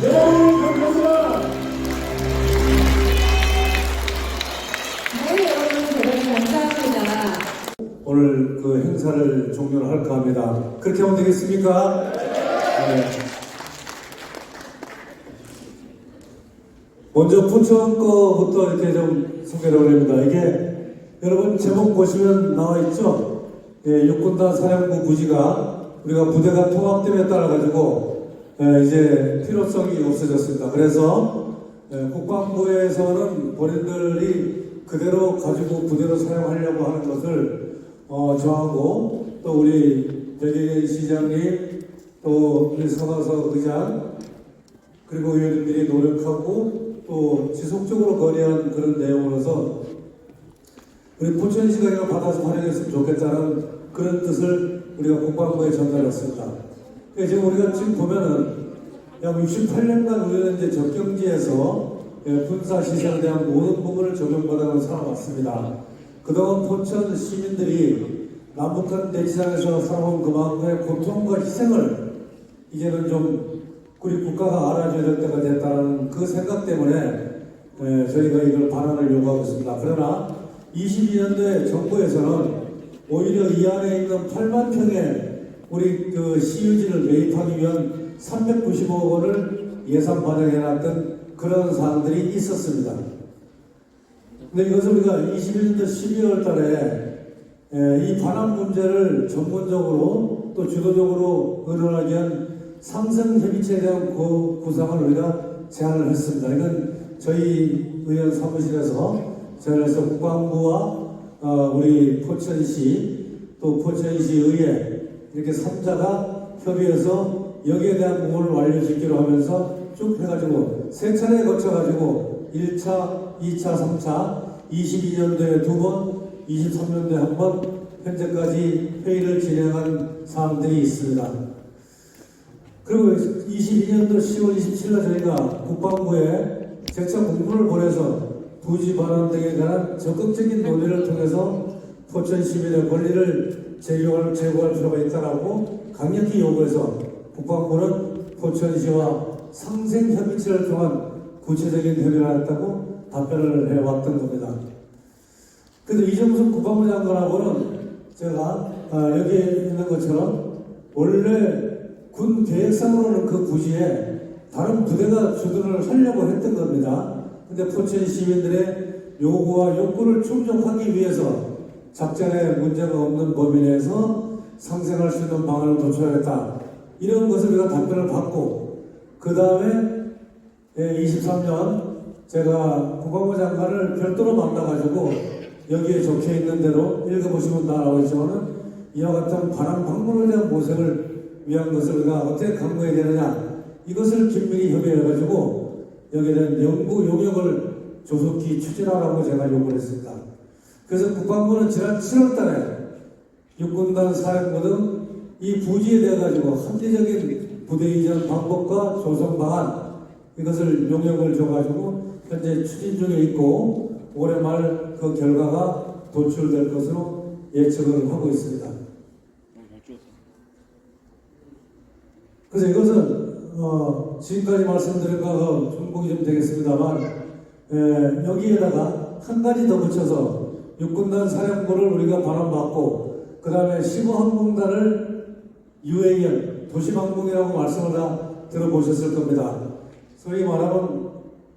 여러분 감사합니다. 네, 여러분 대단히 감사합니다. 오늘 그 행사를 종료를 할까 합니다. 그렇게 하면 되겠습니까? 네. 먼저 포천 거부터 이렇게 좀 소개를 올립니다. 이게 여러분 제목 보시면 나와 있죠? 예, 육군단 사령부 부지가 우리가 부대가 통합됨에 따라 가지고 이제 필요성이 없어졌습니다. 그래서 국방부에서는 본인들이 그대로 가지고 부대로 사용하려고 하는 것을 저하고 또 우리 백예인 시장님 또 우리 서가석 의장 그리고 의원님들이 노력하고 또 지속적으로 건의한 그런 내용으로서 우리 포천시가 이거 받아서 활용했으면 좋겠다는 그런 뜻을 우리가 국방부에 전달했습니다. 지금 우리가 지금 보면은 약 68년간 우리는 이제 적경지에서 군사시설에 대한 모든 부분을 적용받아서 살아왔습니다. 그동안 포천 시민들이 남북한 대지상에서 살아온 그만큼의 고통과 희생을 이제는 좀 우리 국가가 알아줘야 될 때가 됐다는 그 생각 때문에 저희가 이걸 반환을 요구하고 있습니다. 그러나 22년도에 정부에서는 오히려 이 안에 있는 8만 평의 우리 그 시유지를 매입하기 위한 395억 원을 예산 반영해놨던 그런 사항들이 있었습니다. 근데 이것을 우리가 21년도 12월 달에 이 반환 문제를 전문적으로 또 주도적으로 의논하기 위한 상생협의체에 대한 구상을 우리가 제안을 했습니다. 이건 저희 의원 사무실에서 제안해서 국방부와 우리 포천시 또 포천시 의회 이렇게 3자가 협의해서 여기에 대한 부분을 완료짓기로 하면서 쭉 해가지고 세 차례에 거쳐가지고 1차, 2차, 3차 22년도에 2번, 23년도에 1번 현재까지 회의를 진행한 사항들이 있습니다. 그리고 22년도 10월 27일 저희가 국방부에 재차 공문을 보내서 부지 반환 등에 관한 적극적인 논의를 통해서 포천 시민의 권리를 제고할 필요가 있다라고 강력히 요구해서 국방부는 포천시와 상생협의체를 통한 구체적인 협의를 했다고 답변을 해왔던 겁니다. 그런데 이정숙 국방부 장관하고는 제가 여기에 있는 것처럼 원래 군 계획상으로는 그 부지에 다른 부대가 주둔을 하려고 했던 겁니다. 근데 포천 시민들의 요구와 욕구를 충족하기 위해서 작전에 문제가 없는 범위 내에서 상생할 수 있는 방안을 도출하겠다. 이런 것을 우리가 답변을 받고 그 다음에 23년 제가 국방부 장관을 별도로 만나가지고 여기에 적혀 있는 대로 읽어보시면 다 나오겠지만은 이와 같은 바람 방문에 대한 모색을 위한 것을 우리가 어떻게 강구해야 되느냐, 이것을 긴밀히 협의해가지고 여기에 대한 연구 용역을 조속히 추진하라고 제가 요구를 했습니다. 그래서 국방부는 지난 7월달에 육군단 사령부 등 이 부지에 대해 가지고 합리적인 부대 이전 방법과 조성 방안, 이것을 용역을 줘가지고 현재 추진 중에 있고 올해 말 그 결과가 도출될 것으로 예측을 하고 있습니다. 그래서 이것은 지금까지 말씀드린 거하고 중복이 좀 되겠습니다만, 여기에다가 한 가지 더 붙여서 육군단 사령부를 우리가 바람받고 그 다음에 15항공단을 UAM, 도시방공이라고 말씀을 다 들어보셨을 겁니다. 소위 말하면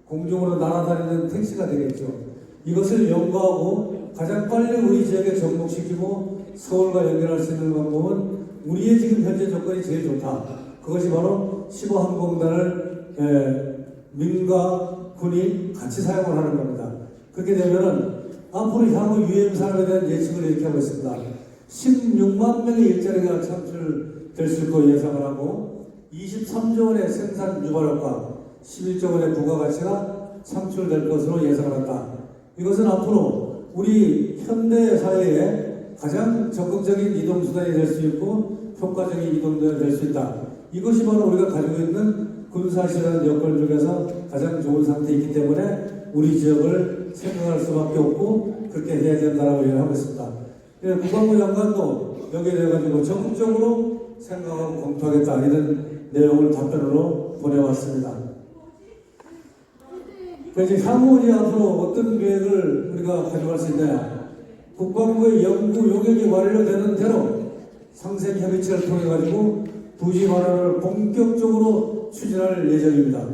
공중으로 날아다니는 택시가 되겠죠. 이것을 연구하고 가장 빨리 우리 지역에 접목시키고 서울과 연결할 수 있는 방법은 우리의 지금 현재 조건이 제일 좋다. 그것이 바로 15항공단을 민과 군이 같이 사용을 하는 겁니다. 그렇게 되면은 앞으로 향후 UAM 산업에 대한 예측을 이렇게 하고 있습니다. 16만 명의 일자리가 창출될 거 예상을 하고 23조 원의 생산 유발효과, 11조 원의 부가가치가 창출될 것으로 예상을 한다. 이것은 앞으로 우리 현대 사회에 가장 적극적인 이동수단이 될 수 있고 효과적인 이동수단이 될 수 있다. 이것이 바로 우리가 가지고 있는 군사시라는 여건 중에서 가장 좋은 상태에 있기 때문에 우리 지역을 생각할 수밖에 없고 그렇게 해야 된다고 얘기하고 있습니다. 국방부 장관도 여기에 대해 가지고 적극적으로 생각하고 검토하겠다, 이런 내용을 답변으로 보내왔습니다. 그래서 향후 이제 앞으로 어떤 계획을 우리가 가져갈 수 있느냐, 국방부의 연구 용역이 완료되는 대로 상생협의체를 통해 가지고 부지 마련을 본격적으로 추진할 예정입니다.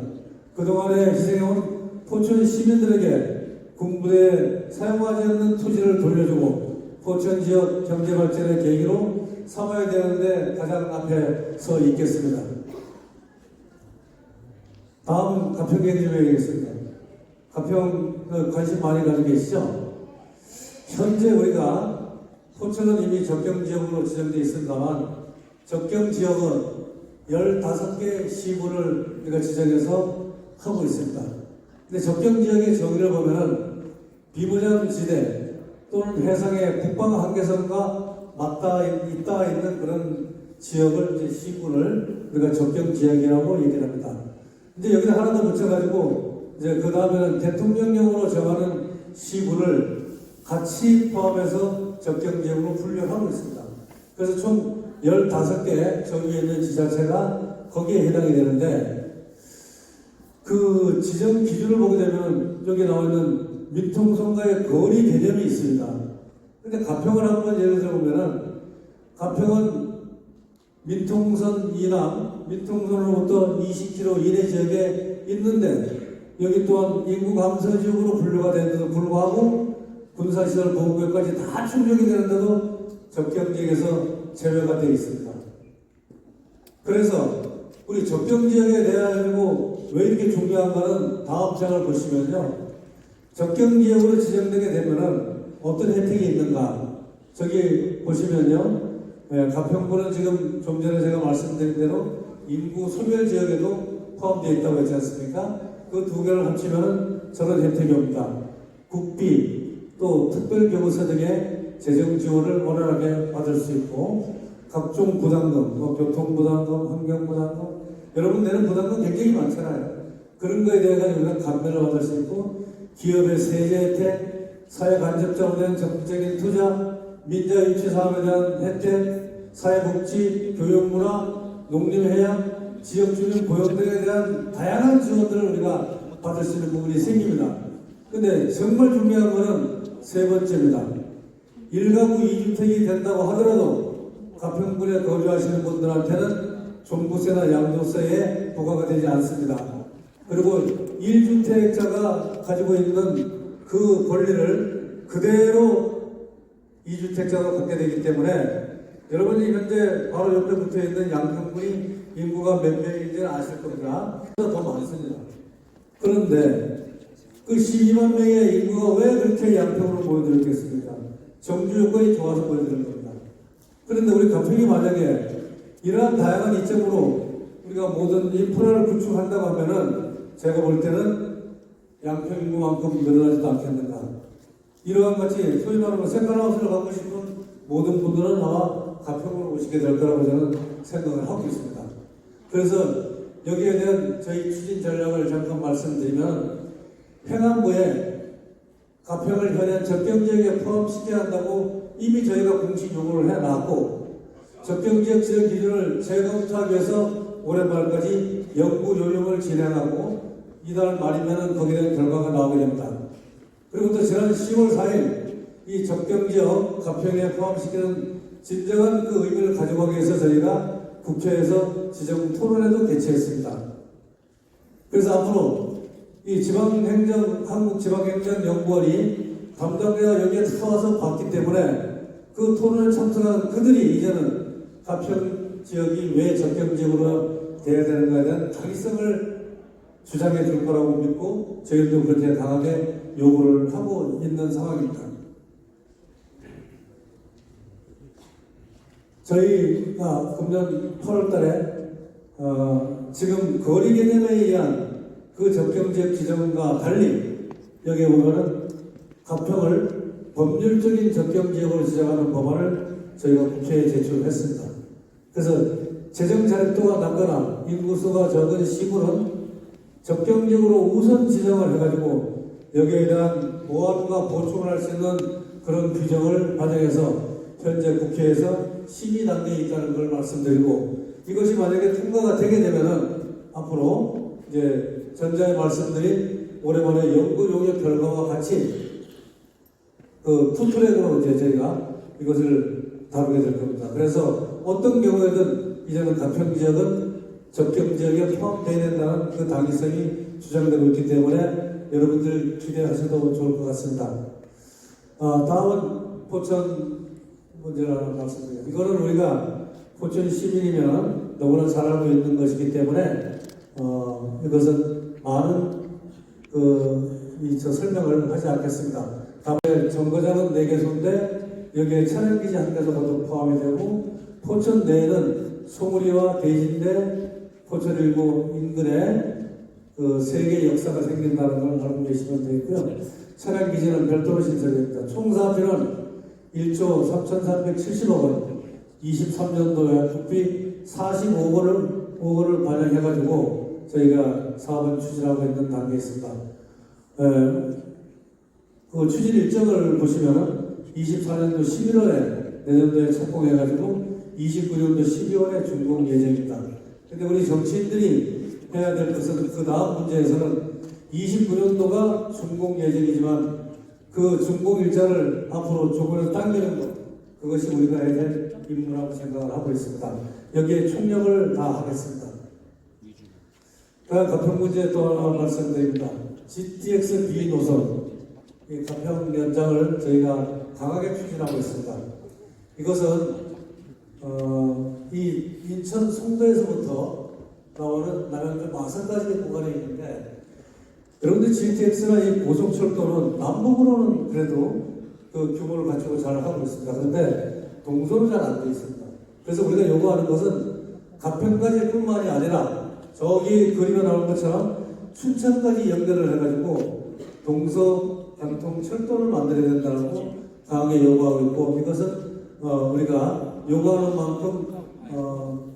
그동안에 희생해온 포천 시민들에게 군부대에 사용하지 않는 토지를 돌려주고 포천 지역 경제 발전의 계기로 삼아야 되는데 가장 앞에 서 있겠습니다. 다음 가평 얘기 좀 해야겠습니다. 가평 관심 많이 가지고 계시죠? 현재 우리가 포천은 이미 적경지역으로 지정되어 있습니다만 적경지역은 15개 시군을 우리가 지정해서 하고 있습니다. 근데 적경지역의 정의를 보면은 비무장지대 또는 해상의 국방 한계선과 있다 있는 그런 지역을 이제 시군을 우리가 적경지역이라고 얘기를 합니다. 근데 여기다 하나 더 붙여가지고 이제 그 다음에는 대통령령으로 정하는 시군을 같이 포함해서 적경지역으로 분류하고 있습니다. 그래서 총 15개 정의에 있는 지자체가 거기에 해당이 되는데, 그 지정 기준을 보게 되면 여기 나와 있는 민통선과의 거리 개념이 있습니다. 근데 가평을 한번 예를 들어보면은 가평은 민통선 이남, 민통선으로부터 20km 이내 지역에 있는데 여기 또한 인구 감소 지역으로 분류가 되는데도 불구하고 군사시설 보호구역까지 다 충족이 되는데도 적경지역에서 제외가 되어 있습니다. 그래서 우리 적경지역에 대해 가지고 왜 이렇게 중요한가는 다음 장을 보시면요. 적경지역으로 지정되게 되면은 어떤 혜택이 있는가? 저기 보시면요. 가평구는 지금 좀 전에 제가 말씀드린 대로 인구 소멸 지역에도 포함되어 있다고 했지 않습니까? 그 두 개를 합치면 저런 혜택이 옵니다. 국비, 또 특별교부서 등의 재정 지원을 원활하게 받을 수 있고, 각종 부담금, 교통부담금, 환경부담금, 여러분 내는 부담금 굉장히 많잖아요. 그런 거에 대해 우리가 감면을 받을 수 있고, 기업의 세제 혜택, 사회 간접적으로 대한 적극적인 투자, 민자 유치 사업에 대한 혜택, 사회복지, 교육문화, 농림해양, 지역주민 고용 등에 대한 다양한 지원들을 우리가 받을 수 있는 부분이 생깁니다. 근데 정말 중요한 것은 세 번째입니다. 1가구 2주택이 된다고 하더라도 가평군에 거주하시는 분들한테는 종부세나 양도세에 부과가 되지 않습니다. 그리고 1주택자가 가지고 있는 그 권리를 그대로 2주택자가 갖게 되기 때문에 여러분이 현재 바로 옆에 붙어 있는 양평군이 인구가 몇 명인지 아실 겁니다. 더 많습니다. 그런데 그 12만 명의 인구가 왜 그렇게 양평으로 모여들었겠습니까? 정주 여건이 좋아서 모여드는 겁니다. 그런데 우리 가평이 만약에 이러한 다양한 이점으로 우리가 모든 인프라를 구축한다고 하면은 제가 볼 때는 양평 인구만큼 늘어나지도 않겠는가. 이러한 같이 소위 말하는 생활하우스를 갖고 싶은 모든 분들은 아마 가평으로 오시게 될 거라고 저는 생각을 하고 있습니다. 그래서 여기에 대한 저희 추진 전략을 잠깐 말씀드리면 행안부에 가평을 현행 적경지역에 포함시켜야 한다고 이미 저희가 공식 요구를 해놨고 적경지역 지정 기준을 재검토하기 위해서 올해 말까지 연구 요령을 진행하고 이달 말이면 거기에 대한 결과가 나오게 됩니다. 그리고 또 지난 10월 4일 이 적경지역 가평에 포함시키는 진정한 그 의미를 가져가기 위해서 저희가 국회에서 지정 토론회도 개최했습니다. 그래서 앞으로 이 한국지방행정연구원이 담당자가 여기에 타와서 봤기 때문에 그 토론에 참석한 그들이 이제는 가평 지역이 왜 적경지역으로 돼야 되는가에 대한 당위성을 주장해 줄 거라고 믿고 저희도 그렇게 강하게 요구를 하고 있는 상황입니다. 저희가 금년 8월 달에 지금 거리 개념에 의한 그 적경지역 지정과 달리 여기에 보면은 가평을 법률적인 적경지역으로 지정하는 법안을 저희가 국회에 제출했습니다. 그래서 재정 자립도가 낮거나 인구수가 적은 시군은 적경지역으로 우선 지정을 해가지고 여기에 대한 보완과 보충을 할 수 있는 그런 규정을 반영해서 현재 국회에서 심의 단계에 있다는 걸 말씀드리고 이것이 만약에 통과가 되게 되면은 앞으로 이제 전자에 말씀드린 오랜만에 연구 용역 결과와 같이 그 투트랙으로 이제 저희가 이것을 다루게 될 겁니다. 그래서 어떤 경우에든 이제는 가평 지역은 적경 지역에 포함되어야 된다는 그 당위성이 주장되고 있기 때문에 여러분들 기대하셔도 좋을 것 같습니다. 다음은 포천 문제를 하나 말씀드립니다. 이거는 우리가 포천 시민이면 너무나 잘 알고 있는 것이기 때문에 이것은 많은 설명을 하지 않겠습니다. 다음에 정거장은 4개소인데 여기에 차량기지 1개소 모두 포함이 되고 포천 내에는 송우리와 대진대 포천 일구 인근에 그 3개의 역사가 생긴다는 걸 알고 계시면 되겠고요. 차량기지는 별도로 신설됩니다. 총 사업비는 1조 3,370억 원, 23년도에 국비 45억 원을 반영해가지고 저희가 사업을 추진하고 있는 단계에 있습니다. 그 추진 일정을 보시면은 24년도 11월에 내년도에 착공해가지고 29년도 12월에 준공 예정입니다. 근데 우리 정치인들이 해야 될 것은 그 다음 문제에서는 29년도가 준공 예정이지만 그 준공 일자를 앞으로 조금은 당기는 것, 그것이 우리가 해야 될 임무라고 생각을 하고 있습니다. 여기에 총력을 다하겠습니다. 다음 가평 문제 또 하나 말씀드립니다. GTX B 노선 이 가평 연장을 저희가 강하게 추진하고 있습니다. 이것은 이 인천 송도에서부터 나오는 남양주 마산까지의 구간이 있는데 여러분들 GTX나 이 고속철도는 남북으로는 그래도 그 규모를 갖추고 잘 하고 있습니다. 그런데 동서는 잘 안 되어 있습니다. 그래서 우리가 요구하는 것은 가평까지뿐만이 아니라 저기 그림에 나온 것처럼 춘천까지 연결을 해가지고 동서 관통 철도를 만들어야 된다고 강하게 요구하고 있고 이것은 우리가 요구하는 만큼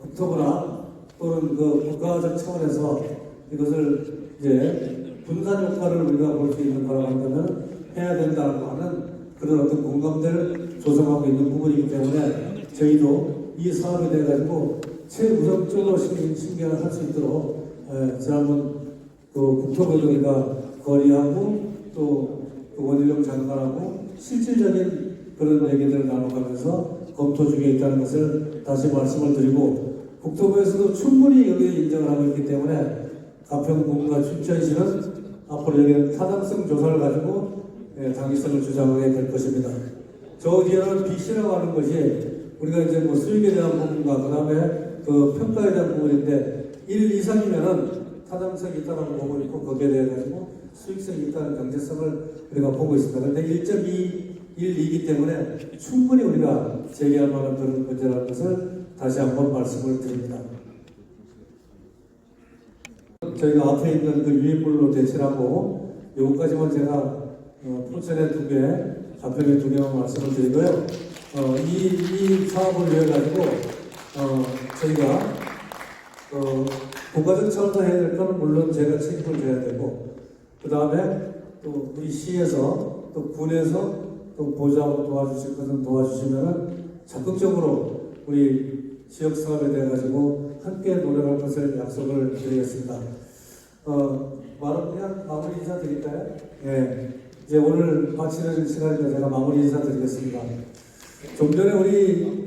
국토부나 또는 그 국가적 차원에서 이것을 이제 분산 효과를 우리가 볼 수 있는 거라고 한다면 해야 된다고 하는 그런 어떤 공감대를 조성하고 있는 부분이기 때문에 저희도 이 사업에 대해 가지고 최우선적으로 신경을 할 수 있도록 지난번 그 국토부에도 우리가 거리하고 또 그 원희룡 장관하고 실질적인 그런 얘기들을 나눠가면서 검토 중에 있다는 것을 다시 말씀을 드리고 국토부에서도 충분히 여기에 인정을 하고 있기 때문에 가평군과 춘천시는 앞으로 여기는 타당성 조사를 가지고 당위성을 주장하게 될 것입니다. 저 뒤에는 BC라고 하는 것이 우리가 이제 뭐 수익에 대한 부분과 그 다음에 그 평가에 대한 부분인데 1 이상이면은 타당성이 있다고 보고 있고 거기에 대해 가지고 수익성이 있다는 경제성을 우리가 보고 있습니다. 그런데 1.21이기 때문에 충분히 우리가 제기할 만한 그런 문제라는 것을 다시 한번 말씀을 드립니다. 저희가 앞에 있는 그 유인물로 대체하고 요거까지만 제가 포천에 2개, 가평에 2개만 말씀을 드리고요. 이 사업을 위해 가지고 저희가 국가적 차원에서 해야 될 거는 물론 제가 책임을 져야 되고, 그 다음에 또 우리 시에서 또 군에서 또 보좌하고 도와주실 것은 도와주시면은 적극적으로 우리 지역 사업에 대해 가지고 함께 노력할 것을 약속을 드리겠습니다. 말은 그냥 마무리 인사 드릴까요? 예. 이제 오늘 마치는 시간이니까 제가 마무리 인사 드리겠습니다. 좀 전에 우리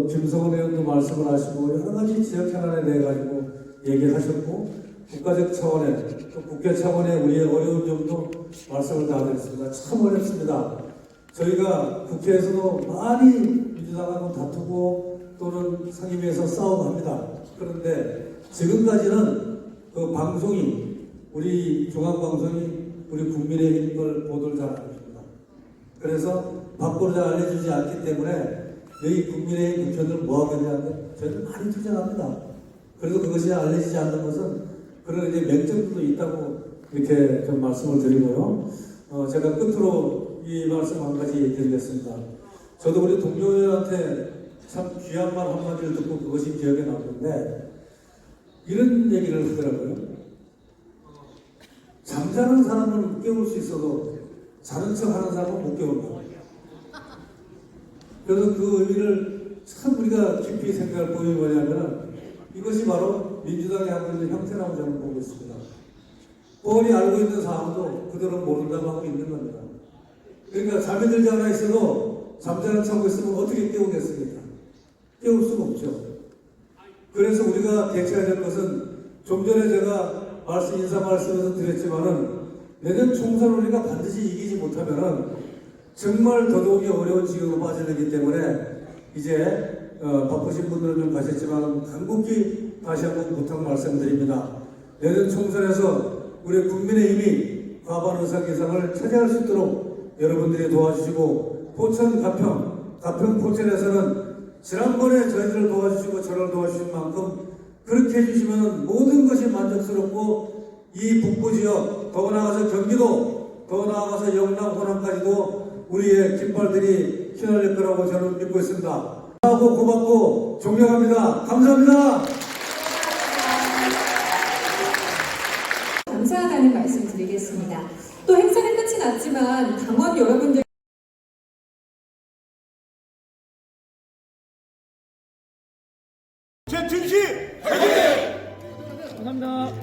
김성훈 의원도 말씀을 하시고 여러 가지 지역 현안에 대해 가지고 얘기하셨고, 국가적 차원에 또 국회 차원의 우리의 어려운 점도 말씀을 다 드렸습니다. 참 어렵습니다. 저희가 국회에서도 많이 민주당하고 다투고 또는 상임위에서 싸우고 합니다. 그런데 지금까지는 그 방송이, 우리 중앙방송이 우리 국민의힘 걸 보도를 잘 안 해줍니다. 그래서 밖으로 잘 알려주지 않기 때문에 너희 국민의힘 국회의원들 뭐 하겠냐는데 저희는 많이 투쟁합니다. 그래도 그것이 알려지지 않는 것은 그런 이제 맹점도 있다고 이렇게 좀 말씀을 드리고요. 제가 끝으로 이 말씀 한 가지 드리겠습니다. 저도 우리 동료 의원한테 참 귀한 말 한마디를 듣고 그것이 기억에 남는데 이런 얘기를 하더라고요. 잠자는 사람은 깨울 수 있어도 자는 척 하는 사람은 못 깨운다. 그래서 그 의미를 참 우리가 깊이 생각할 부분이 뭐냐면은 이것이 바로 민주당이 하고 있는 형태라고 저는 보고 있습니다. 뻔히 알고 있는 사람도 그들은 모른다고 하고 있는 겁니다. 그러니까 잠이 들지 않아 있어도 잠자는 척하고 있으면 어떻게 깨우겠습니까? 깨울 수가 없죠. 그래서 우리가 대처해야 될 것은 좀 전에 제가 인사 말씀에서 드렸지만은 내년 총선 우리가 반드시 이기지 못하면은 정말 더더욱이 어려운 지경으로 빠져들기 때문에 이제 바쁘신 분들은 좀 가셨지만 간곡히 다시 한번 부탁 말씀드립니다. 내년 총선에서 우리 국민의힘이 과반 의석 이상을 차지할 수 있도록 여러분들이 도와주시고, 포천 가평 포천에서는 지난번에 저희들을 도와주시고 저를 도와주신 만큼 그렇게 해주시면 모든 것이 만족스럽고 이 북부 지역, 더 나아가서 경기도, 더 나아가서 영남 호남까지도 우리의 깃발들이 휘날릴 거라고 저는 믿고 있습니다. 하고 고맙고 존경합니다. 감사합니다. 감사하다는 말씀 드리겠습니다. 또 행사는 끝이 났지만 당원 여러분들 최춘식! 감사합니다.